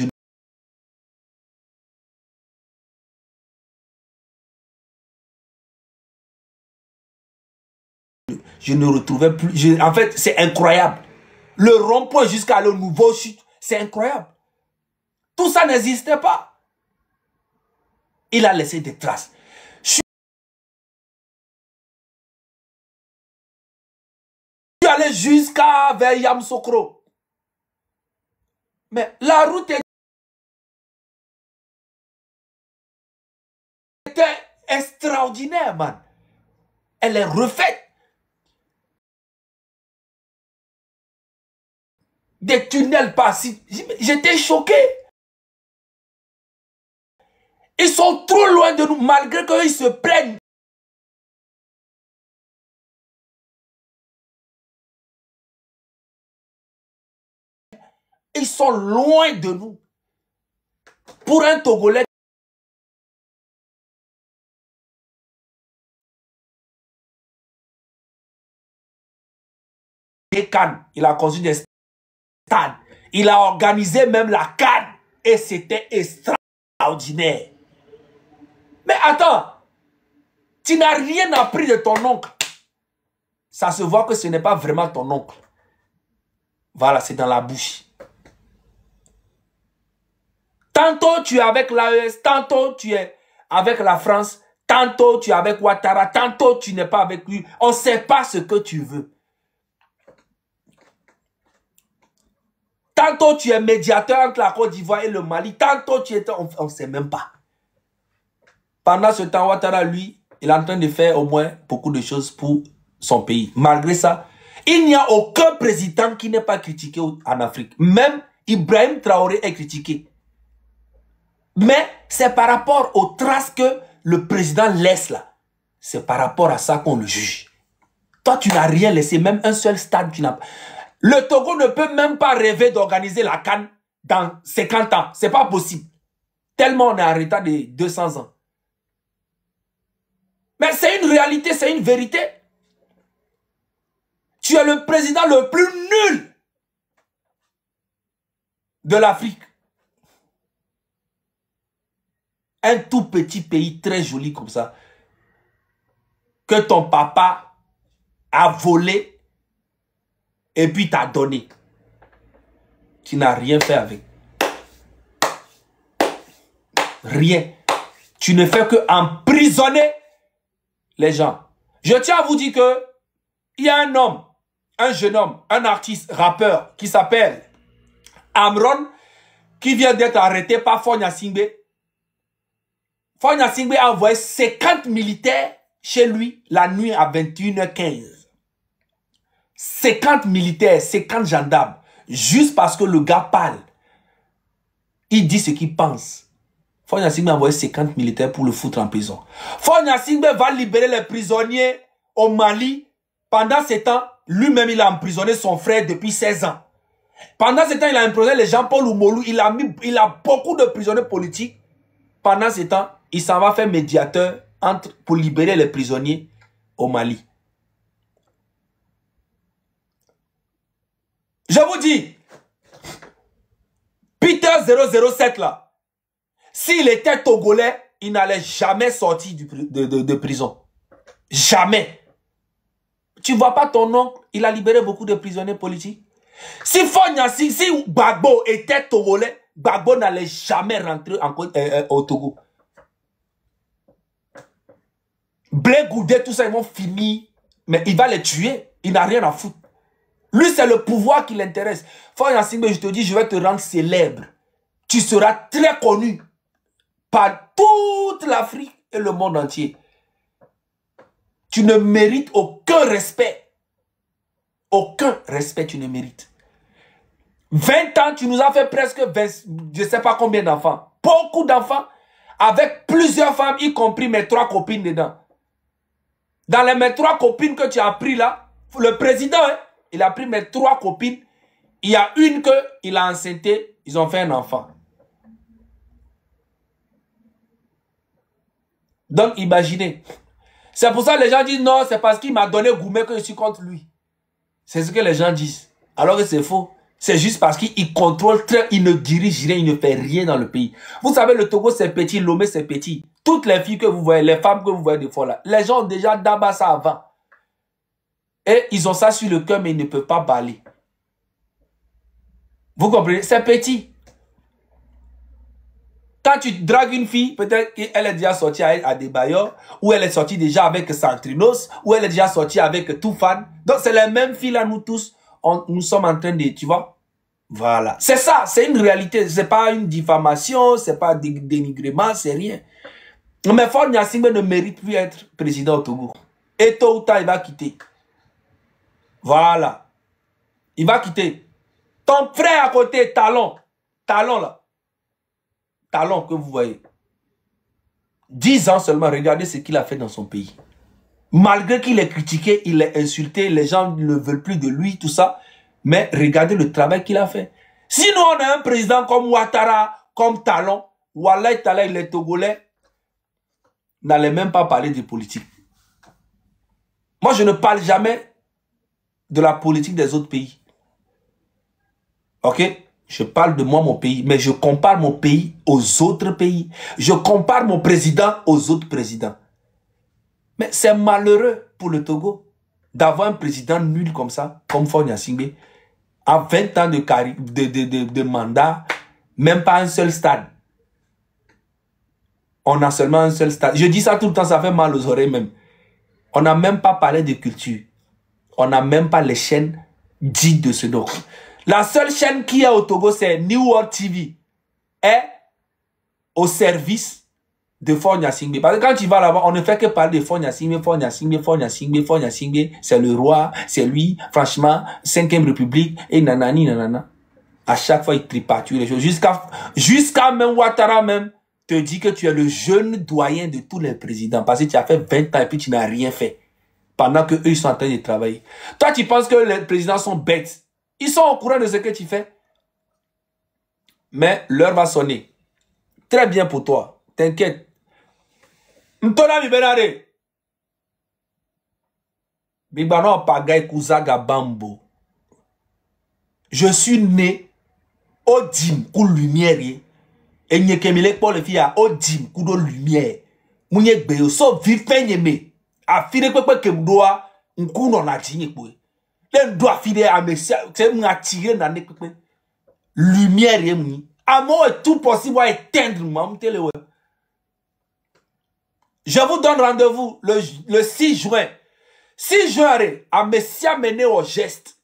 Je ne retrouvais plus. En fait, c'est incroyable. Le rond-point jusqu'à le nouveau chute, c'est incroyable. Tout ça n'existait pas. Il a laissé des traces. Je suis allé jusqu'à vers Yamoussoukro. Mais la route était extraordinaire, man. Elle est refaite. Des tunnels passés. J'étais choqué. Ils sont trop loin de nous, malgré qu'ils se plaignent. Ils sont loin de nous. Pour un Togolais, il a construit des stades. Il a organisé même la CAN. Et c'était extraordinaire. Mais attends, tu n'as rien appris de ton oncle. Ça se voit que ce n'est pas vraiment ton oncle. Voilà, c'est dans la bouche. Tantôt tu es avec l'AES, tantôt tu es avec la France, tantôt tu es avec Ouattara, tantôt tu n'es pas avec lui. On ne sait pas ce que tu veux. Tantôt tu es médiateur entre la Côte d'Ivoire et le Mali, tantôt tu es... On ne sait même pas. Pendant ce temps, Ouattara, lui, il est en train de faire au moins beaucoup de choses pour son pays. Malgré ça, il n'y a aucun président qui n'est pas critiqué en Afrique. Même Ibrahim Traoré est critiqué. Mais c'est par rapport aux traces que le président laisse là. C'est par rapport à ça qu'on le juge. Toi, tu n'as rien laissé, même un seul stade. Le Togo ne peut même pas rêver d'organiser la CAN dans 50 ans. C'est pas possible. Tellement on est en retard de 200 ans. Mais c'est une réalité, c'est une vérité. Tu es le président le plus nul de l'Afrique. Un tout petit pays très joli comme ça, que ton papa a volé et puis t'a donné. Tu n'as rien fait avec. Rien. Tu ne fais que emprisonner les gens. Je tiens à vous dire que il y a un homme, un jeune homme, un artiste, rappeur qui s'appelle Amron, qui vient d'être arrêté par Fonya Singbe. Fonya Singbe a envoyé 50 militaires chez lui la nuit à 21h15. 50 militaires, 50 gendarmes, juste parce que le gars parle. Il dit ce qu'il pense. Fonya Singbe a envoyé 50 militaires pour le foutre en prison. Fonya Singbe va libérer les prisonniers au Mali. Pendant ce temps, lui-même, il a emprisonné son frère depuis 16 ans. Pendant ce temps, il a emprisonné les Jean-Paul Oumolou. Il a beaucoup de prisonniers politiques. Pendant ce temps, il s'en va faire médiateur pour libérer les prisonniers au Mali. Je vous dis, Peter 007 là, s'il était togolais, il n'allait jamais sortir de prison. Jamais. Tu vois pas ton oncle, il a libéré beaucoup de prisonniers politiques. Si Gbagbo était togolais, Gbagbo n'allait jamais rentrer au Togo. Blé Goudé, tout ça, ils vont finir. Mais il va les tuer. Il n'a rien à foutre. Lui, c'est le pouvoir qui l'intéresse. Fonya Singbe, je te dis, je vais te rendre célèbre. Tu seras très connu par toute l'Afrique et le monde entier. Tu ne mérites aucun respect. Aucun respect tu ne mérites. 20 ans, tu nous as fait presque 20, je ne sais pas combien d'enfants. Beaucoup d'enfants, avec plusieurs femmes, y compris mes 3 copines dedans. Dans mes 3 copines que tu as pris là, le président, hein, il a pris mes 3 copines. Il y a une qu'il a enceinté, ils ont fait un enfant. Donc, imaginez. C'est pour ça que les gens disent non, c'est parce qu'il m'a donné Goumé que je suis contre lui. C'est ce que les gens disent. Alors que c'est faux. C'est juste parce qu'il contrôle très, il ne dirige rien, il ne fait rien dans le pays. Vous savez, le Togo c'est petit, Lomé c'est petit. Toutes les filles que vous voyez, les femmes que vous voyez des fois là, les gens ont déjà d'abat ça avant. Et ils ont ça sur le cœur, mais ils ne peuvent pas balayer. Vous comprenez? C'est petit. Quand tu dragues une fille, peut-être qu'elle est déjà sortie à des bailleurs, ou elle est sortie déjà avec Santrinos, ou elle est déjà sortie avec Toufan. Donc c'est les mêmes filles là, nous tous, nous sommes en train de, tu vois. Voilà. C'est ça, c'est une réalité. C'est pas une diffamation, c'est pas dénigrement, c'est rien. Mais Fonya Singbe ne mérite plus être président au Togo. Et tôt ou tard, il va quitter. Voilà. Il va quitter. Ton frère à côté, Talon. Talon là. Talon que vous voyez. 10 ans seulement, regardez ce qu'il a fait dans son pays. Malgré qu'il est critiqué, il est insulté, les gens ne veulent plus de lui, tout ça. Mais regardez le travail qu'il a fait. Si nous on a un président comme Ouattara, comme Talon, Wallahi Tallah, les Togolais n'allaient même pas parler de politique. Moi, je ne parle jamais de la politique des autres pays. Ok? Je parle de moi, mon pays, mais je compare mon pays aux autres pays. Je compare mon président aux autres présidents. Mais c'est malheureux pour le Togo d'avoir un président nul comme ça, comme Faure Gnassingbé, à 20 ans de mandat, même pas un seul stade. On a seulement un seul stade. Je dis ça tout le temps, ça fait mal aux oreilles même. On n'a même pas parlé de culture. On n'a même pas les chaînes dites de ce nom. La seule chaîne qui est au Togo, c'est New World TV. Est au service de Faure Gnassingbé. Parce que quand tu vas là-bas, on ne fait que parler de Faure Gnassingbé, Faure Gnassingbé, Faure Gnassingbé, Faure Gnassingbé. C'est le roi, c'est lui. Franchement, 5e République. Et nanani, nanana. À chaque fois, il tripatue les choses. Jusqu'à même Ouattara même te dit que tu es le jeune doyen de tous les présidents. Parce que tu as fait 20 ans et puis tu n'as rien fait. Pendant qu'eux, ils sont en train de travailler. Toi, tu penses que les présidents sont bêtes. Ils sont au courant de ce que tu fais. Mais l'heure va sonner. Très bien pour toi. T'inquiète. M'tona mi benare. Bibano pagay kuzaga bambo. Je suis né au dim kou lumière. Et nye kemile pour le fia au dim kou do lumière. Mounye gbeyo so vite nyeme. A fide kwe kemdoa nkou non a dinye kwe. Len do a fide a mesia c'est m'a tiré dans ne kwe. Lumière yemni. Amour est tout possible à éteindre mam tele we. Je vous donne rendez-vous le 6 juin. 6 juin, à Messia mené au geste.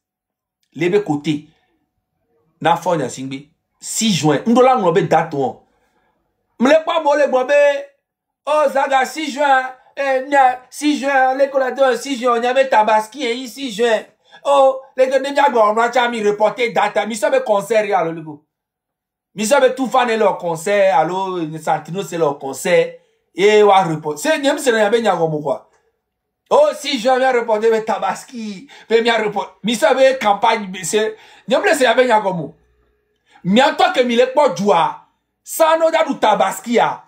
Les deux côtés. Na Faure Gnassingbé. 6 juin. M'dola m'obe date on. M'le pas mole bobe. Oh, Zaga, 6 juin. 6 juin, l'école de 6 juin. On y avait Tabaski et 6 juin. Oh, les gars, on a mis reporté date. Mi sobe concert, alors, le go. Mi sobe tout fan leur concert. Alors, Santino, c'est leur concert. Et wa report. C'est nyem se na benya gomo quoi. Oh si je viens reporter avec Tabaski, mais bien report. Mi sabe campagne c'est nyem le se na benya gomo. Mi en tant que mi le po joie. Ça no da du Tabaski a.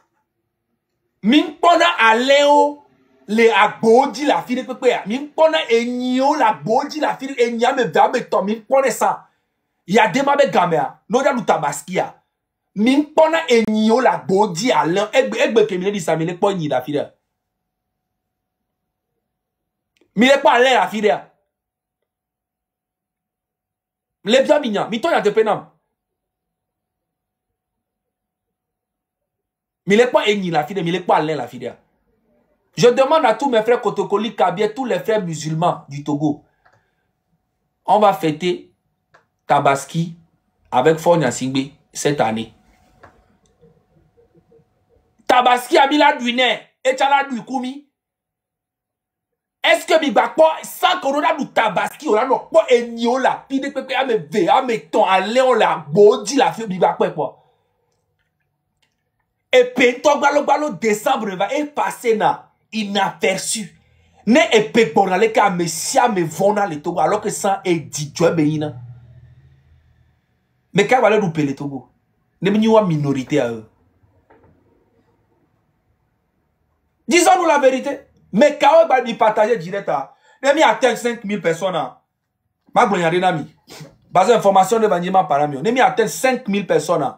Min pona aleo le agboji la fille de pepe. Min pona enyo la agboji la fille enya me va me to min pona ça. Ya dema be gamea. No da du Tabaski a. Min pona enyo la bodi à l'un egbe kemile di sa mile po nyi la fide mile po ale la fide le bien mignon mi to ya te penam mile po enyi la fide mile po ale la fide. Je demande à tous mes frères Kotokoli Kabie, tous les frères musulmans du Togo, on va fêter Tabaski avec Faure Gnassingbé cette année. Tabaski a mis la duine et tu as la du koumi. Est-ce que mi bakpo sans corona du Tabaski on a no po enyo la pide pepe a me ve a me ton ale on la bodi la fi mi bakpo quoi. Et puis to gbalo décembre va et passer na inaperçu. Ne e pe bon ale ka me sia me vona le Togo alors que ça est dit tu be ina. Mais quand va le louper le Togo. Ne mi wa minorité à eux. Disons-nous la vérité. Mais quand on va lui partager direct, il y a 5000 personnes. Ma gloire nami. Base information de Banjima Paramio. Il y a 5000 personnes.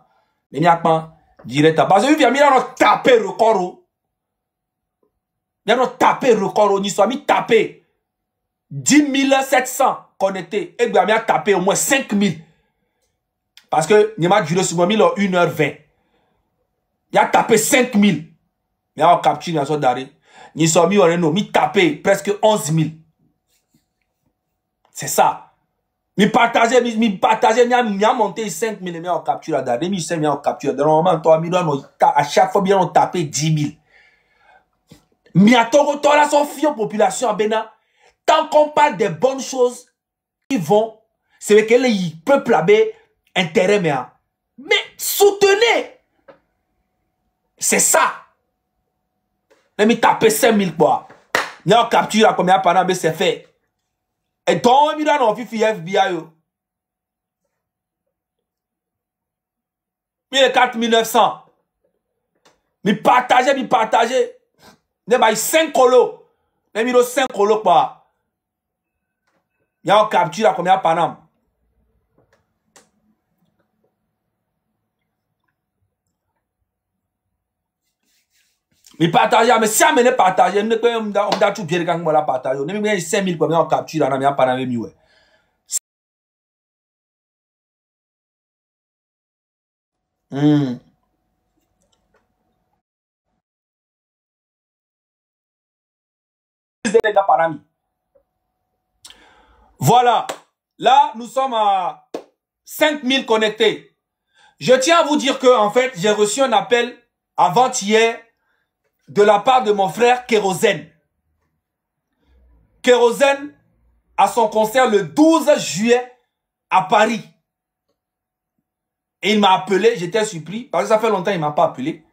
Il y a pas direct. Parce que il y a tapé record. Il y a tapé record. Ni soit mis tapé 10 700 connectés. Et il y a tapé au moins 5000. Parce que il y a duré sur 1h20. Il y a tapé 5000. Il y a capturé dans son d'arrêt. Nous sommes mis tapé presque 11 000. C'est ça. Mi partager, mi a monté 5 000 mais on capture la date. Mi 5 000 on capture. Normalement, toi, à chaque fois, bien on tapé 10 000. Mi a toi là, son fion population à Bénin. Tant qu'on parle des bonnes choses qui vont, c'est que le peuple a intérêt, mais soutenez. C'est ça. Let me taper 5000 quoi. N'y a capture à combien par an, c'est fait. Et donc, il y a un officier FBI. 4900. Mi partager. Ne ba 5 colos. Ne mi 5 colos quoi. Il y a un capture à combien par an. Mais partager, mais si on partager, on a tout bien quand on la partage. On a mis 5000 pour on capture, on a pas dans mieux. Voilà. Là, nous sommes à 5000 connectés. Je tiens à vous dire que, en fait, j'ai reçu un appel avant-hier de la part de mon frère Kérosène. Kérosène a son concert le 12 juillet à Paris. Et il m'a appelé, j'étais surpris, parce que ça fait longtemps qu'il ne m'a pas appelé.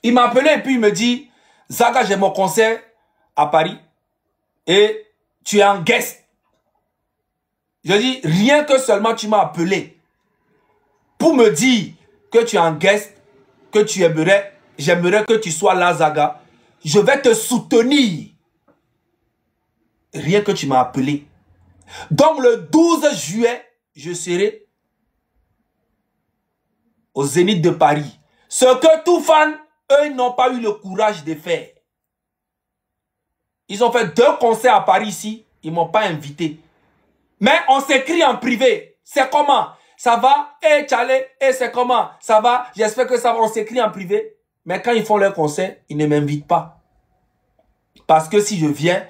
Il m'a appelé et puis il me dit, Zaga, j'ai mon concert à Paris et tu es en guest. Je dis, rien que seulement tu m'as appelé pour me dire que tu es en guest, que tu aimerais, j'aimerais que tu sois là, Zaga. Je vais te soutenir. Rien que tu m'as appelé. Donc le 12 juillet, je serai au Zénith de Paris. Ce que tous fans, eux, ils n'ont pas eu le courage de faire. Ils ont fait 2 concerts à Paris ici. Ils ne m'ont pas invité. Mais on s'écrit en privé. C'est comment? Ça va? Eh, Tchale? Eh, c'est comment? Ça va? J'espère que ça va. On s'écrit en privé. Mais quand ils font leur concert, ils ne m'invitent pas. Parce que si je viens,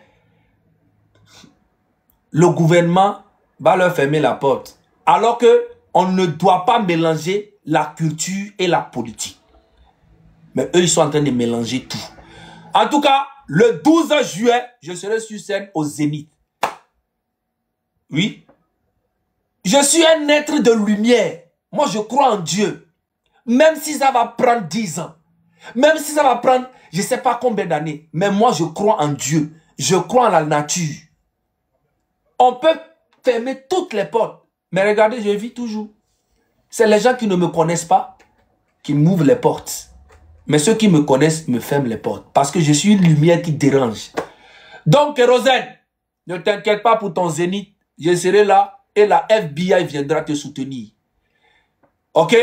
le gouvernement va leur fermer la porte. Alors que on ne doit pas mélanger la culture et la politique. Mais eux, ils sont en train de mélanger tout. En tout cas, le 12 juillet, je serai sur scène au Zénith. Oui. Je suis un être de lumière. Moi, je crois en Dieu. Même si ça va prendre 10 ans. Même si ça va prendre, je ne sais pas combien d'années. Mais moi, je crois en Dieu. Je crois en la nature. On peut fermer toutes les portes. Mais regardez, je vis toujours. C'est les gens qui ne me connaissent pas qui m'ouvrent les portes. Mais ceux qui me connaissent me ferment les portes. Parce que je suis une lumière qui dérange. Donc, Kérosène, ne t'inquiète pas pour ton Zénith. Je serai là et la FBI viendra te soutenir. Ok?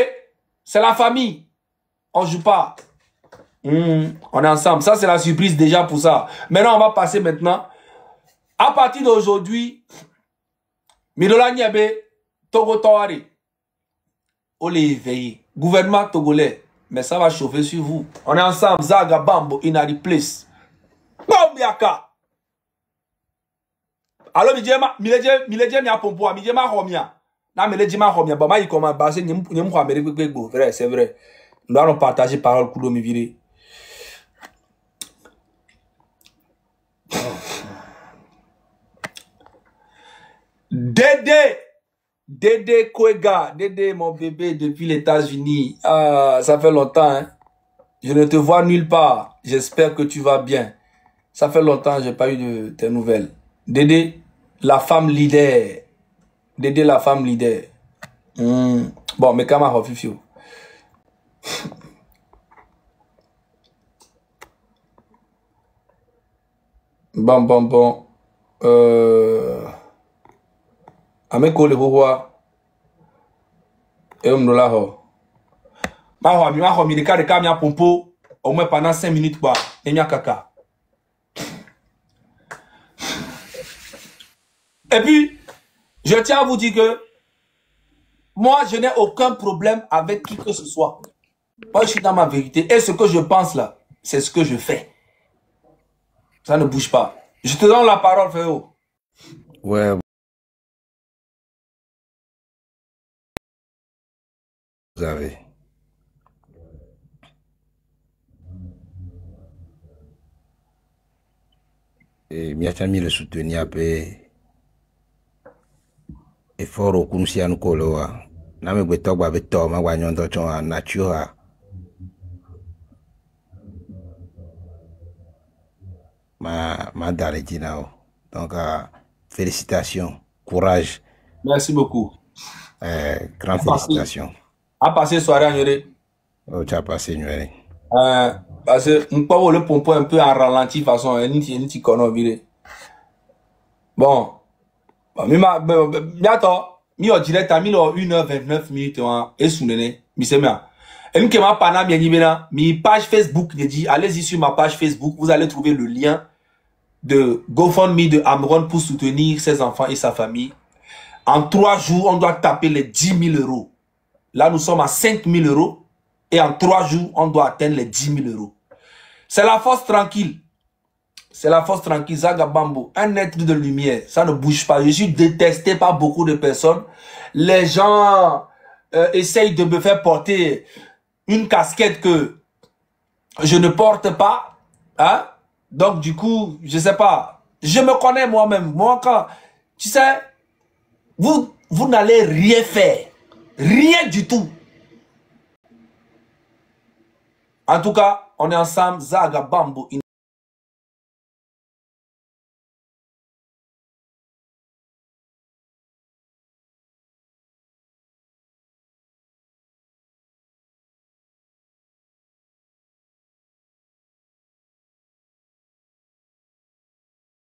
C'est la famille. On ne joue pas. On est ensemble. Ça, c'est la surprise déjà pour ça. Maintenant, on va passer maintenant. À partir d'aujourd'hui, Mirola Niabe, Togo Toari. On les éveille. Gouvernement togolais. Mais ça va chauffer sur vous. On est ensemble. Zaga Bambo, Inari Place. Bombiaka. Alors, Miledje mi a pompo, Miledje ma romia. Na Miledje ma romia. Bah, ma y comment basé, n'y m'a Amérique, vrai, c'est vrai. Nous allons partager parole coulo mi viré. Dédé Kwega, Dédé mon bébé depuis les États-Unis. Ah, ça fait longtemps, hein. Je ne te vois nulle part. J'espère que tu vas bien. Ça fait longtemps que je n'ai pas eu de tes nouvelles. Dédé, la femme leader. Dédé, la femme leader. Bon, mais comment on fait? Bon. Ameko le roi. Et on là ho. Ma mi de ka mi a pompo au moins pendant 5 minutes quoi. Et mi a kaka. Et puis je tiens à vous dire que moi je n'ai aucun problème avec qui que ce soit. Moi je suis dans ma vérité et ce que je pense là, c'est ce que je fais. Ça ne bouge pas. Je te donne la parole, frérot. Ouais. Vous avez. Et miachami le soutenir peu effort au kunsian koloa. Na me gbeto gba beto ma wa nyondo chon nature. Ma daredinao. Donc félicitations, courage. Merci beaucoup. Grande félicitations. A passé soirée à Nyoré. Oh, tu as passé Nyoré. Parce que on peut le pomper un peu en ralenti façon ni kono viré. Bon. Mi o direct à 1h29 minutes et sounene mi semia. Et nous, mi page Facebook, allez-y sur ma page Facebook, vous allez trouver le lien de GoFundMe de Amron pour soutenir ses enfants et sa famille. En 3 jours, on doit taper les 10 000 euros. Là, nous sommes à 5 000 euros. Et en 3 jours, on doit atteindre les 10 000 euros. C'est la force tranquille. C'est la force tranquille. Zaga Bambo, un être de lumière. Ça ne bouge pas. Je suis détesté par beaucoup de personnes. Les gens essayent de me faire porter une casquette que je ne porte pas. Hein? Donc, du coup, je sais pas. Je me connais moi-même. Moi, quand, tu sais, vous n'allez rien faire. Rien du tout. En tout cas, on est ensemble. Zaga Bambo.